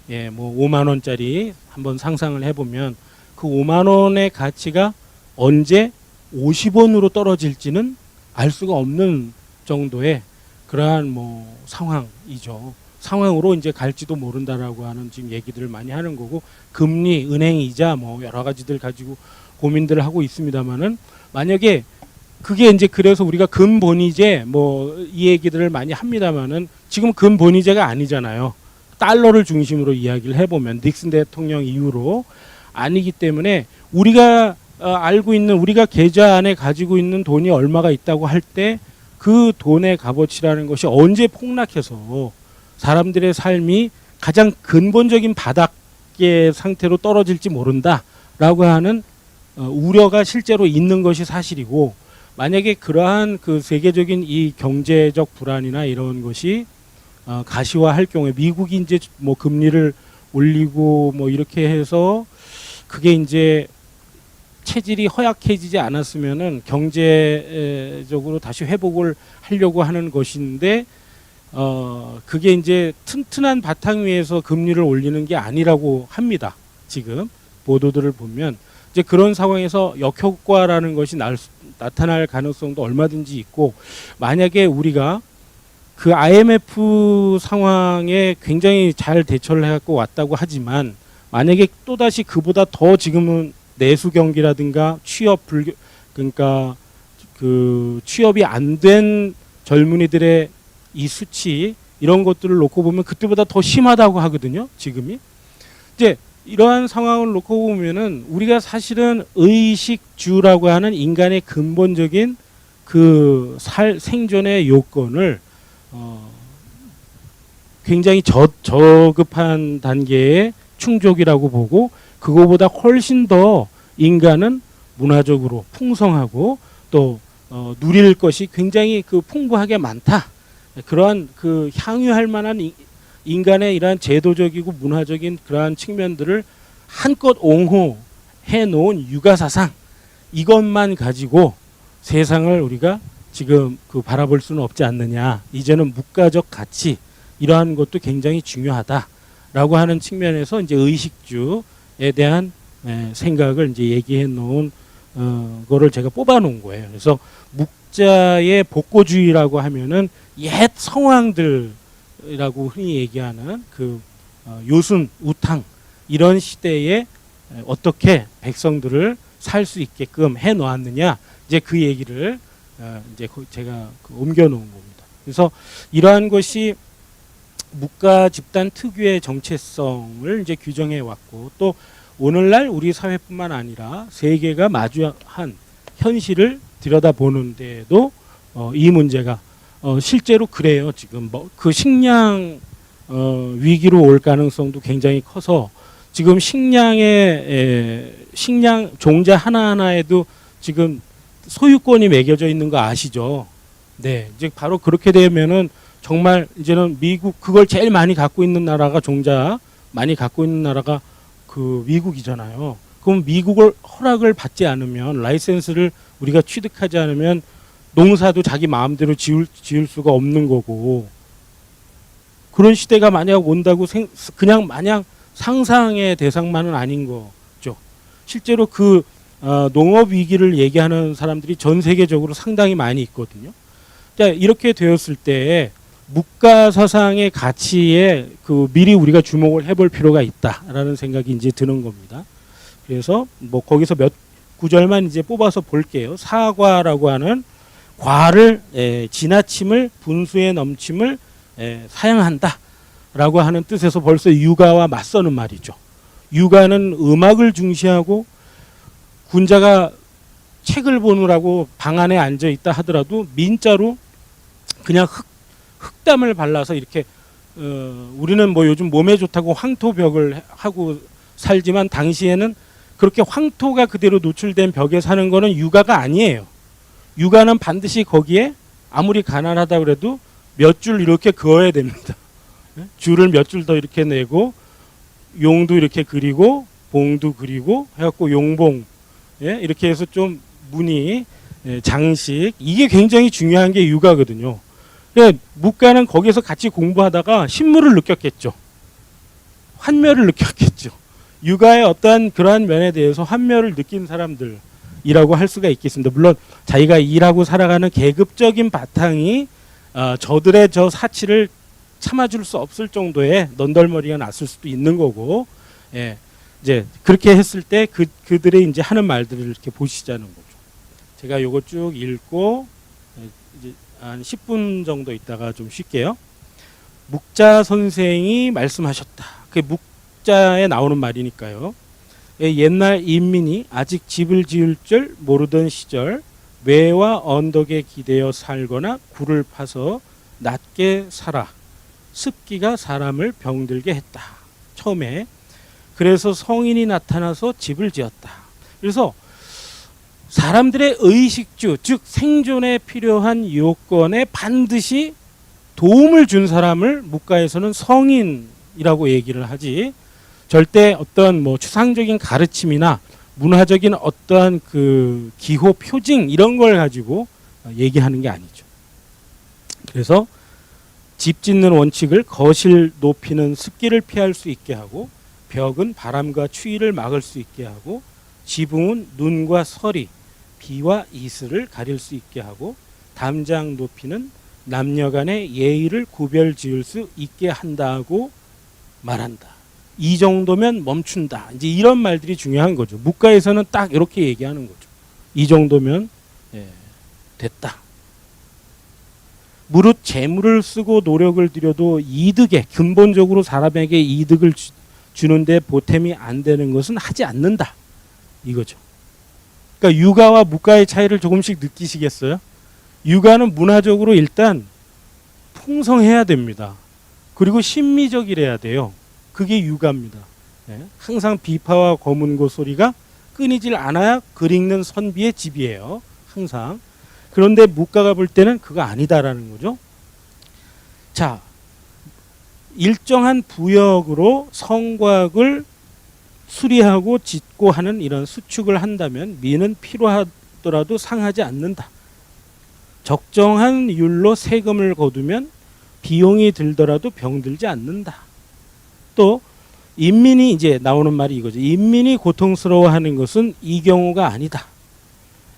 A: 예, 뭐 5만 원짜리 한번 상상을 해보면 그 5만 원의 가치가 언제 50원으로 떨어질지는 알 수가 없는 정도의 그러한 뭐 상황이죠. 상황으로 이제 갈지도 모른다라고 하는 지금 얘기들을 많이 하는 거고, 금리, 은행 이자 뭐 여러 가지들 가지고 고민들을 하고 있습니다만은 만약에 그게 이제 그래서 우리가 근본이제 뭐 이 얘기들을 많이 합니다만은 지금 근본이제가 아니잖아요. 달러를 중심으로 이야기를 해보면 닉슨 대통령 이후로 아니기 때문에 우리가 알고 있는 우리가 계좌 안에 가지고 있는 돈이 얼마가 있다고 할 때 그 돈의 값어치라는 것이 언제 폭락해서 사람들의 삶이 가장 근본적인 바닥의 상태로 떨어질지 모른다라고 하는 우려가 실제로 있는 것이 사실이고, 만약에 그러한 그 세계적인 이 경제적 불안이나 이런 것이 가시화할 경우에 미국이 이제 뭐 금리를 올리고 뭐 이렇게 해서 그게 이제 체질이 허약해지지 않았으면은 경제적으로 다시 회복을 하려고 하는 것인데 그게 이제 튼튼한 바탕 위에서 금리를 올리는 게 아니라고 합니다. 지금 보도들을 보면 이제 그런 상황에서 역효과라는 것이 나타날 가능성도 얼마든지 있고, 만약에 우리가 그 IMF 상황에 굉장히 잘 대처를 해갖고 왔다고 하지만 만약에 또다시 그보다 더 지금은 내수 경기라든가 그러니까 그 취업이 안 된 젊은이들의 이 수치 이런 것들을 놓고 보면 그때보다 더 심하다고 하거든요. 지금이 이제 이러한 상황을 놓고 보면은 우리가 사실은 의식주라고 하는 인간의 근본적인 그 생존의 요건을 굉장히 저급한 단계의 충족이라고 보고, 그거보다 훨씬 더 인간은 문화적으로 풍성하고 또 누릴 것이 굉장히 그 풍부하게 많다. 그러한 그 향유할 만한 인간의 이러한 제도적이고 문화적인 그러한 측면들을 한껏 옹호해 놓은 육아사상, 이것만 가지고 세상을 우리가 지금 그 바라볼 수는 없지 않느냐. 이제는 묵가적 가치, 이러한 것도 굉장히 중요하다라고 하는 측면에서 이제 의식주에 대한 생각을 이제 얘기해 놓은 거를 제가 뽑아 놓은 거예요. 그래서 묵자의 복고주의라고 하면은 옛 성왕들이라고 흔히 얘기하는 그 요순, 우탕 이런 시대에 어떻게 백성들을 살 수 있게끔 해 놓았느냐, 이제 그 얘기를 이제 제가 옮겨 놓은 겁니다. 그래서 이러한 것이 묵가 집단 특유의 정체성을 이제 규정해 왔고, 또 오늘날 우리 사회뿐만 아니라 세계가 마주한 현실을 들여다보는데도 이 문제가 실제로 그래요. 지금 뭐 그 식량 위기로 올 가능성도 굉장히 커서 지금 식량 종자 하나하나에도 지금 소유권이 매겨져 있는 거 아시죠? 네, 이제 바로 그렇게 되면은 정말 이제는 미국, 그걸 제일 많이 갖고 있는 나라가, 종자 많이 갖고 있는 나라가 그 미국이잖아요. 그럼 미국을 허락을 받지 않으면, 라이센스를 우리가 취득하지 않으면 농사도 자기 마음대로 지을 수가 없는 거고, 그런 시대가 만약 온다고 그냥 마냥 상상의 대상만은 아닌 거죠. 실제로 그 농업 위기를 얘기하는 사람들이 전 세계적으로 상당히 많이 있거든요. 자, 이렇게 되었을 때 묵가 사상의 가치에 그 미리 우리가 주목을 해볼 필요가 있다라는 생각이 이제 드는 겁니다. 그래서 뭐 거기서 몇 구절만 이제 뽑아서 볼게요. 사과라고 하는 과를 지나침을, 분수의 넘침을 사양한다라고 하는 뜻에서 벌써 육아와 맞서는 말이죠. 육아는 음악을 중시하고, 군자가 책을 보느라고 방 안에 앉아 있다 하더라도 민자로 그냥 흙담을 발라서 이렇게 우리는 뭐 요즘 몸에 좋다고 황토벽을 하고 살지만, 당시에는 그렇게 황토가 그대로 노출된 벽에 사는 거는 육아가 아니에요. 육아는 반드시 거기에 아무리 가난하다 그래도 몇 줄 이렇게 그어야 됩니다. 줄을 몇 줄 더 이렇게 내고, 용도 이렇게 그리고, 봉도 그리고 해갖고 용봉, 이렇게 해서 좀 무늬, 장식, 이게 굉장히 중요한 게 육아거든요. 묵가는 거기서 같이 공부하다가 신물을 느꼈겠죠. 환멸을 느꼈겠죠. 육아의 어떠한 그러한 면에 대해서 환멸을 느낀 사람들이라고 할 수가 있겠습니다. 물론 자기가 일하고 살아가는 계급적인 바탕이 저들의 저 사치를 참아줄 수 없을 정도의 넌덜머리가 났을 수도 있는 거고, 이제 그렇게 했을 때 그들의 이제 하는 말들을 이렇게 보시자는 거죠. 제가 요거 쭉 읽고 이제 한 10분 정도 있다가 좀 쉴게요. 묵자 선생이 말씀하셨다. 그게 묵자에 나오는 말이니까요. 옛날 인민이 아직 집을 지을 줄 모르던 시절, 외와 언덕에 기대어 살거나 굴을 파서 낮게 살아 습기가 사람을 병들게 했다. 처음에. 그래서 성인이 나타나서 집을 지었다. 그래서 사람들의 의식주, 즉 생존에 필요한 요건에 반드시 도움을 준 사람을 묵가에서는 성인이라고 얘기를 하지, 절대 어떤 뭐 추상적인 가르침이나 문화적인 어떠한 그 기호 표징 이런 걸 가지고 얘기하는 게 아니죠. 그래서 집 짓는 원칙을 거실 높이는 습기를 피할 수 있게 하고, 벽은 바람과 추위를 막을 수 있게 하고, 지붕은 눈과 서리, 비와 이슬을 가릴 수 있게 하고, 담장 높이는 남녀 간의 예의를 구별 지을 수 있게 한다고 말한다. 이 정도면 멈춘다. 이제 이런 말들이 중요한 거죠. 묵가에서는 딱 이렇게 얘기하는 거죠. 이 정도면 됐다. 무릇 재물을 쓰고 노력을 들여도 이득에, 근본적으로 사람에게 이득을 주는데 보탬이 안 되는 것은 하지 않는다. 이거죠. 그러니까 육아와 묵가의 차이를 조금씩 느끼시겠어요? 육아는 문화적으로 일단 풍성해야 됩니다. 그리고 신미적이래야 돼요. 그게 육아입니다. 항상 비파와 검은고 소리가 끊이질 않아야 글 읽는 선비의 집이에요. 항상. 그런데 묵가가 볼 때는 그거 아니다라는 거죠. 자, 일정한 부역으로 성곽을 수리하고 짓고 하는 이런 수축을 한다면 미는 필요하더라도 상하지 않는다. 적정한 율로 세금을 거두면 비용이 들더라도 병들지 않는다. 또 인민이 이제 나오는 말이 이거죠. 인민이 고통스러워하는 것은 이 경우가 아니다.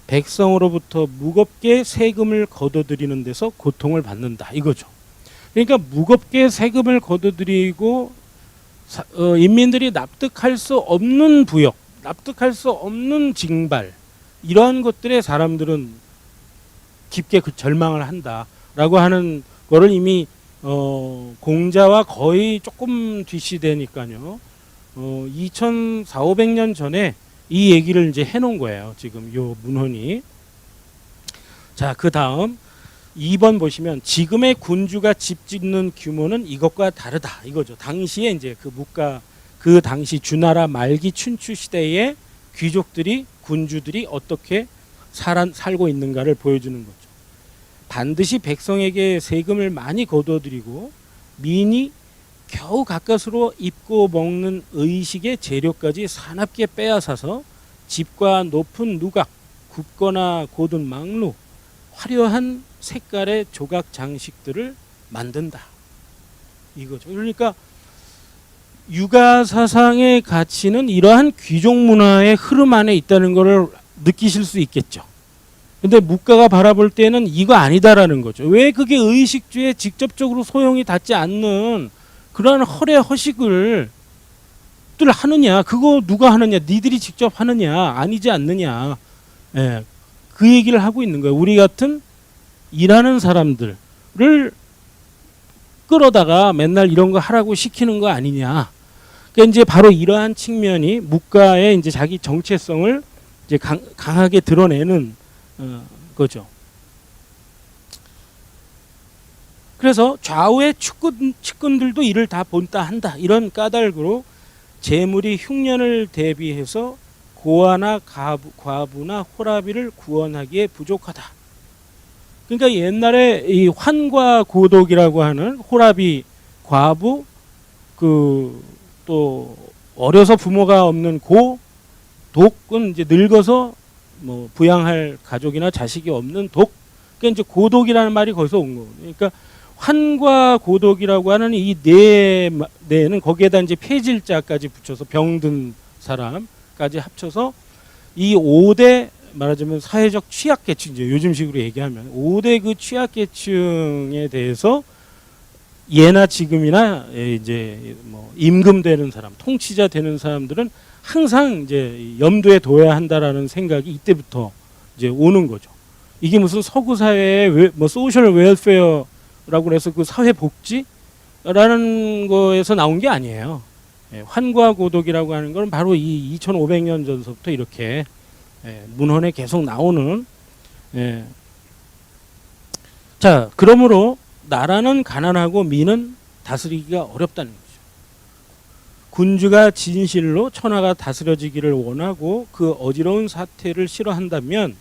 A: 백성으로부터 무겁게 세금을 걷어들이는 데서 고통을 받는다. 이거죠. 그러니까 무겁게 세금을 걷어들이고 인민들이 납득할 수 없는 부역, 납득할 수 없는 징발, 이러한 것들에 사람들은 깊게 절망을 한다라고 하는 거를 이미 공자와 거의 조금 뒤시되니까요. 2400~500년 전에 이 얘기를 이제 해놓은 거예요. 지금 요 문헌이. 자, 그 다음 2번 보시면 지금의 군주가 집 짓는 규모는 이것과 다르다. 이거죠. 당시에 이제 그 묵가, 그 당시 주나라 말기 춘추 시대의 귀족들이, 군주들이 어떻게 살고 있는가를 보여주는 거죠. 반드시 백성에게 세금을 많이 거둬들이고 민이 겨우 가까스로 입고 먹는 의식의 재료까지 사납게 빼앗아서 집과 높은 누각, 굽거나 고든 망루, 화려한 색깔의 조각 장식들을 만든다. 이거죠. 그러니까 육아 사상의 가치는 이러한 귀족 문화의 흐름 안에 있다는 것을 느끼실 수 있겠죠. 근데 묵가가 바라볼 때는 이거 아니다라는 거죠. 왜 그게 의식주에 직접적으로 소용이 닿지 않는 그러한 허례 허식을 들 하느냐? 그거 누가 하느냐? 니들이 직접 하느냐? 아니지 않느냐? 예, 그 얘기를 하고 있는 거예요. 우리 같은 일하는 사람들을 끌어다가 맨날 이런 거 하라고 시키는 거 아니냐? 그러니까 이제 바로 이러한 측면이 묵가의 이제 자기 정체성을 이제 강하게 드러내는 거죠. 그래서 좌우의 측근들도 이를 다 본따 한다. 이런 까닭으로 재물이 흉년을 대비해서 고아나 과부나 호라비를 구원하기에 부족하다. 그러니까 옛날에 이 환과 고독이라고 하는 호라비, 과부, 또 어려서 부모가 없는 독은 이제 늙어서 뭐 부양할 가족이나 자식이 없는 독. 그러니까 이제 고독이라는 말이 거기서 온 거예요. 그러니까 환과 고독이라고 하는 이 네는 거기에다 이제 폐질자까지 붙여서 병든 사람까지 합쳐서 이 5대 말하자면 사회적 취약계층, 이제 요즘식으로 얘기하면 5대 그 취약계층에 대해서 예나 지금이나 이제 뭐 임금되는 사람, 통치자 되는 사람들은 항상 이제 염두에 둬야 한다라는 생각이 이때부터 이제 오는 거죠. 이게 무슨 서구 사회의 뭐 소셜 웰페어라고 해서 그 사회 복지라는 거에서 나온 게 아니에요. 환과 고독이라고 하는 건 바로 이 2500년 전서부터 이렇게 문헌에 계속 나오는. 자, 그러므로 나라는 가난하고 민은 다스리기가 어렵다는 거죠. 군주가 진실로 천하가 다스려지기를 원하고 그 어지러운 사태를 싫어한다면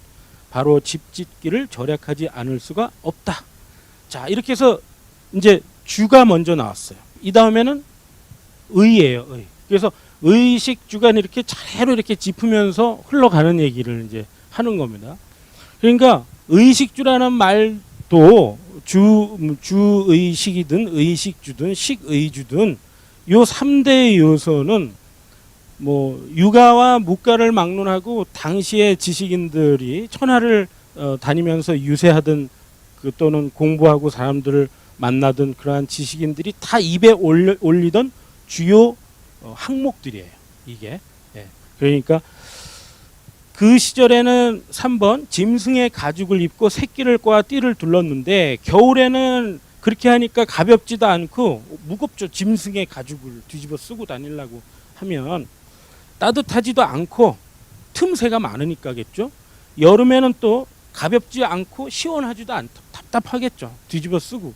A: 바로 집 짓기를 절약하지 않을 수가 없다. 자, 이렇게 해서 이제 주가 먼저 나왔어요. 이 다음에는 의예요. 의. 그래서 의식주가 이렇게 차례로 이렇게 짚으면서 흘러가는 얘기를 이제 하는 겁니다. 그러니까 의식주라는 말도 주의식이든 의식주든 식의주든 요 3대 요소는 뭐 육아와 묵가를 막론하고 당시의 지식인들이 천하를 다니면서 유세하던 또는 공부하고 사람들을 만나던 그러한 지식인들이 다 입에 올리던 주요 항목들이에요. 이게. 그러니까 그 시절에는 3번 짐승의 가죽을 입고 새끼를 꽈 띠를 둘렀는데 겨울에는 그렇게 하니까 가볍지도 않고 무겁죠. 짐승의 가죽을 뒤집어 쓰고 다니려고 하면 따뜻하지도 않고 틈새가 많으니까겠죠. 여름에는 또 가볍지 않고 시원하지도 않고 답답하겠죠. 뒤집어 쓰고.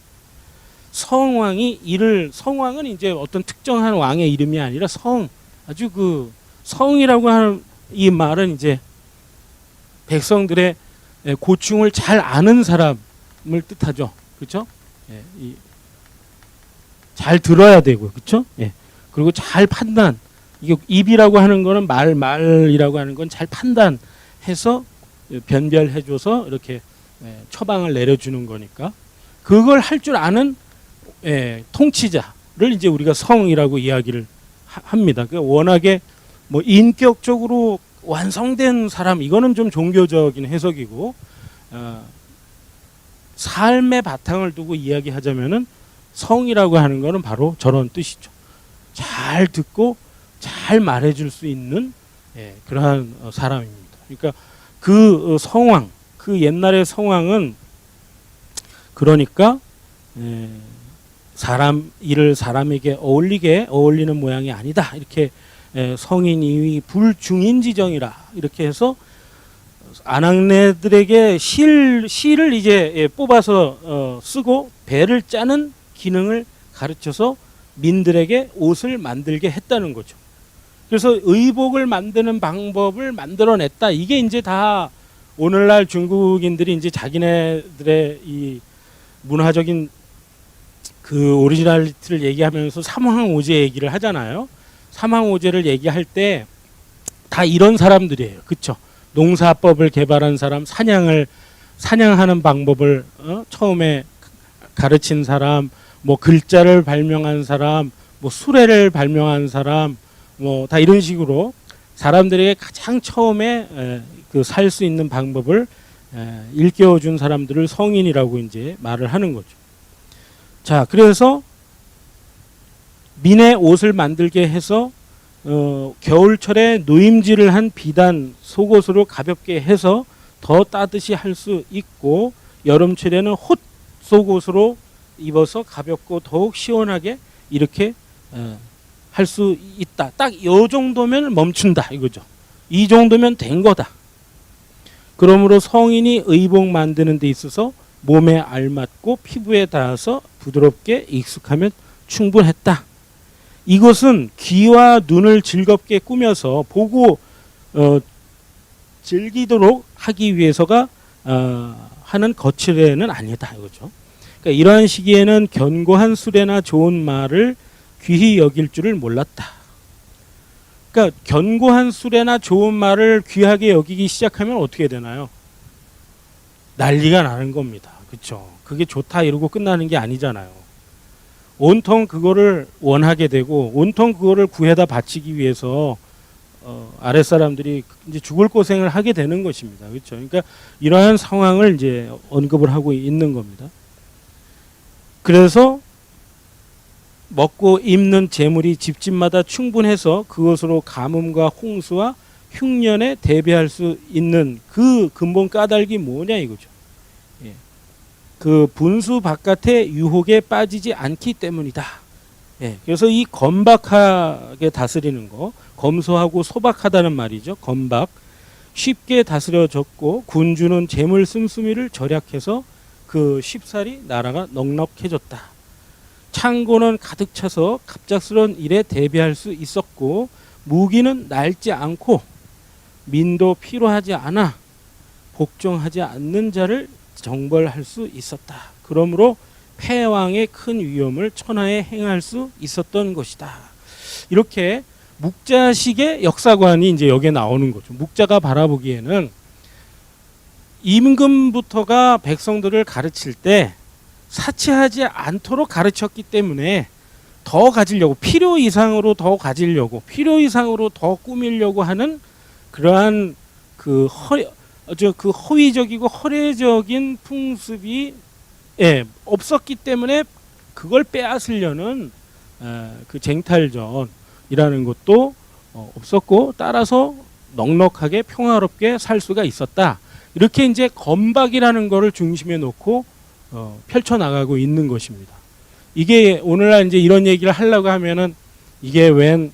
A: 성왕은 이제 어떤 특정한 왕의 이름이 아니라 아주 그 성이라고 하는 이 말은 이제 백성들의 고충을 잘 아는 사람을 뜻하죠. 그렇죠? 잘 들어야 되고, 그렇죠? 예. 그리고 잘 판단. 이게 입이라고 하는 거는 말이라고 하는 건 잘 판단해서 변별해줘서 이렇게 처방을 내려주는 거니까 그걸 할 줄 아는 통치자를 이제 우리가 성이라고 이야기를 합니다. 그 워낙에 뭐 인격적으로 완성된 사람 이거는 좀 종교적인 해석이고 삶의 바탕을 두고 이야기하자면은 성이라고 하는 거는 바로 저런 뜻이죠. 잘 듣고 잘 말해줄 수 있는 그러한 사람입니다. 그러니까 그 성왕, 그 옛날의 성왕은 그러니까 사람 일을 사람에게 어울리는 모양이 아니다. 이렇게 성인이 불중인지정이라 이렇게 해서 아낙네들에게 실을 이제 뽑아서 쓰고 배를 짜는 기능을 가르쳐서 민들에게 옷을 만들게 했다는 거죠. 그래서 의복을 만드는 방법을 만들어냈다. 이게 이제 다 오늘날 중국인들이 이제 자기네들의 이 문화적인 그 오리지널리티를 얘기하면서 삼황오제 얘기를 하잖아요. 삼황오제를 얘기할 때 다 이런 사람들이에요. 그렇죠? 농사법을 개발한 사람, 사냥하는 방법을 처음에 가르친 사람, 뭐 글자를 발명한 사람, 뭐 수레를 발명한 사람, 뭐 다 이런 식으로 사람들에게 가장 처음에 그 살 수 있는 방법을 일깨워준 사람들을 성인이라고 이제 말을 하는 거죠. 자, 그래서 민의 옷을 만들게 해서 겨울철에 노임질을 한 비단 속옷으로 가볍게 해서 더 따뜻이 할 수 있고 여름철에는 홑 속옷으로 입어서 가볍고 더욱 시원하게 이렇게 할 수 있다. 딱 이 정도면 멈춘다 이거죠. 이 정도면 된 거다. 그러므로 성인이 의복 만드는 데 있어서 몸에 알맞고 피부에 닿아서 부드럽게 익숙하면 충분했다. 이것은 귀와 눈을 즐겁게 꾸며서 보고 즐기도록 하기 위해서가 하는 거칠애는 아니다 이거죠. 그러니까 이러한 시기에는 견고한 수레나 좋은 말을 귀히 여길 줄을 몰랐다. 그러니까 견고한 수레나 좋은 말을 귀하게 여기기 시작하면 어떻게 되나요? 난리가 나는 겁니다. 그렇죠? 그게 좋다 이러고 끝나는 게 아니잖아요. 온통 그거를 원하게 되고 온통 그거를 구해다 바치기 위해서 아랫사람들이 이제 죽을 고생을 하게 되는 것입니다. 그렇죠? 그러니까 이러한 상황을 이제 언급을 하고 있는 겁니다. 그래서 먹고 입는 재물이 집집마다 충분해서 그것으로 가뭄과 홍수와 흉년에 대비할 수 있는 그 근본 까닭이 뭐냐 이거죠. 예. 그 분수 바깥의 유혹에 빠지지 않기 때문이다. 예. 그래서 이 건박하게 다스리는 거, 검소하고 소박하다는 말이죠. 건박. 쉽게 다스려졌고 군주는 재물 씀씀이를 절약해서 그 쉽사리 나라가 넉넉해졌다. 창고는 가득 차서 갑작스러운 일에 대비할 수 있었고 무기는 낡지 않고 민도 필요하지 않아 복종하지 않는 자를 정벌할 수 있었다. 그러므로 패왕의 큰 위험을 천하에 행할 수 있었던 것이다. 이렇게 묵자식의 역사관이 이제 여기에 나오는 거죠. 묵자가 바라보기에는 임금부터가 백성들을 가르칠 때 사치하지 않도록 가르쳤기 때문에 더 가지려고 필요 이상으로 더 가지려고 필요 이상으로 더 꾸미려고 하는 그러한 그 허위적이고 허례적인 풍습이 없었기 때문에 그걸 빼앗으려는 그 쟁탈전이라는 것도 없었고 따라서 넉넉하게 평화롭게 살 수가 있었다. 이렇게 이제 건박이라는 거를 중심에 놓고 펼쳐나가고 있는 것입니다. 이게 오늘날 이제 이런 얘기를 하려고 하면은 이게 웬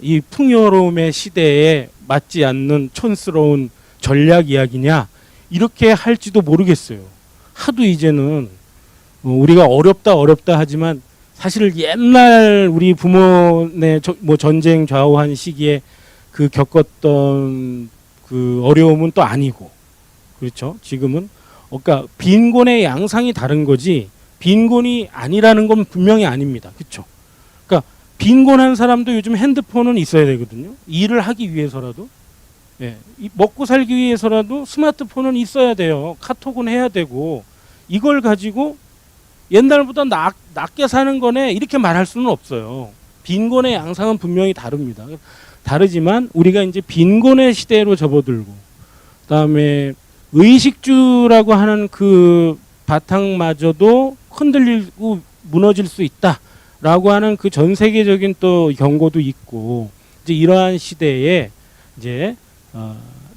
A: 이 풍요로움의 시대에 맞지 않는 촌스러운 전략 이야기냐 이렇게 할지도 모르겠어요. 하도 이제는 우리가 어렵다 하지만 사실 옛날 우리 부모네 뭐 전쟁 좌우한 시기에 그 겪었던 그 어려움은 또 아니고 그렇죠. 지금은 그러니까 빈곤의 양상이 다른 거지 빈곤이 아니라는 건 분명히 아닙니다. 그렇죠? 그러니까 빈곤한 사람도 요즘 핸드폰은 있어야 되거든요. 일을 하기 위해서라도. 예, 먹고 살기 위해서라도 스마트폰은 있어야 돼요. 카톡은 해야 되고 이걸 가지고 옛날보다 낮게 사는 거네 이렇게 말할 수는 없어요. 빈곤의 양상은 분명히 다릅니다. 다르지만 우리가 이제 빈곤의 시대로 접어들고 그다음에 의식주라고 하는 그 바탕마저도 흔들리고 무너질 수 있다라고 하는 그 전 세계적인 또 경고도 있고 이제 이러한 시대에 이제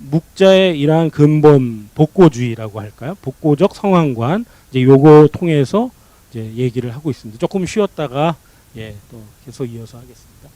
A: 묵자의 이러한 근본 복고주의라고 할까요? 복고적 성황관 이제 요거 통해서 이제 얘기를 하고 있습니다. 조금 쉬었다가 또 계속 이어서 하겠습니다.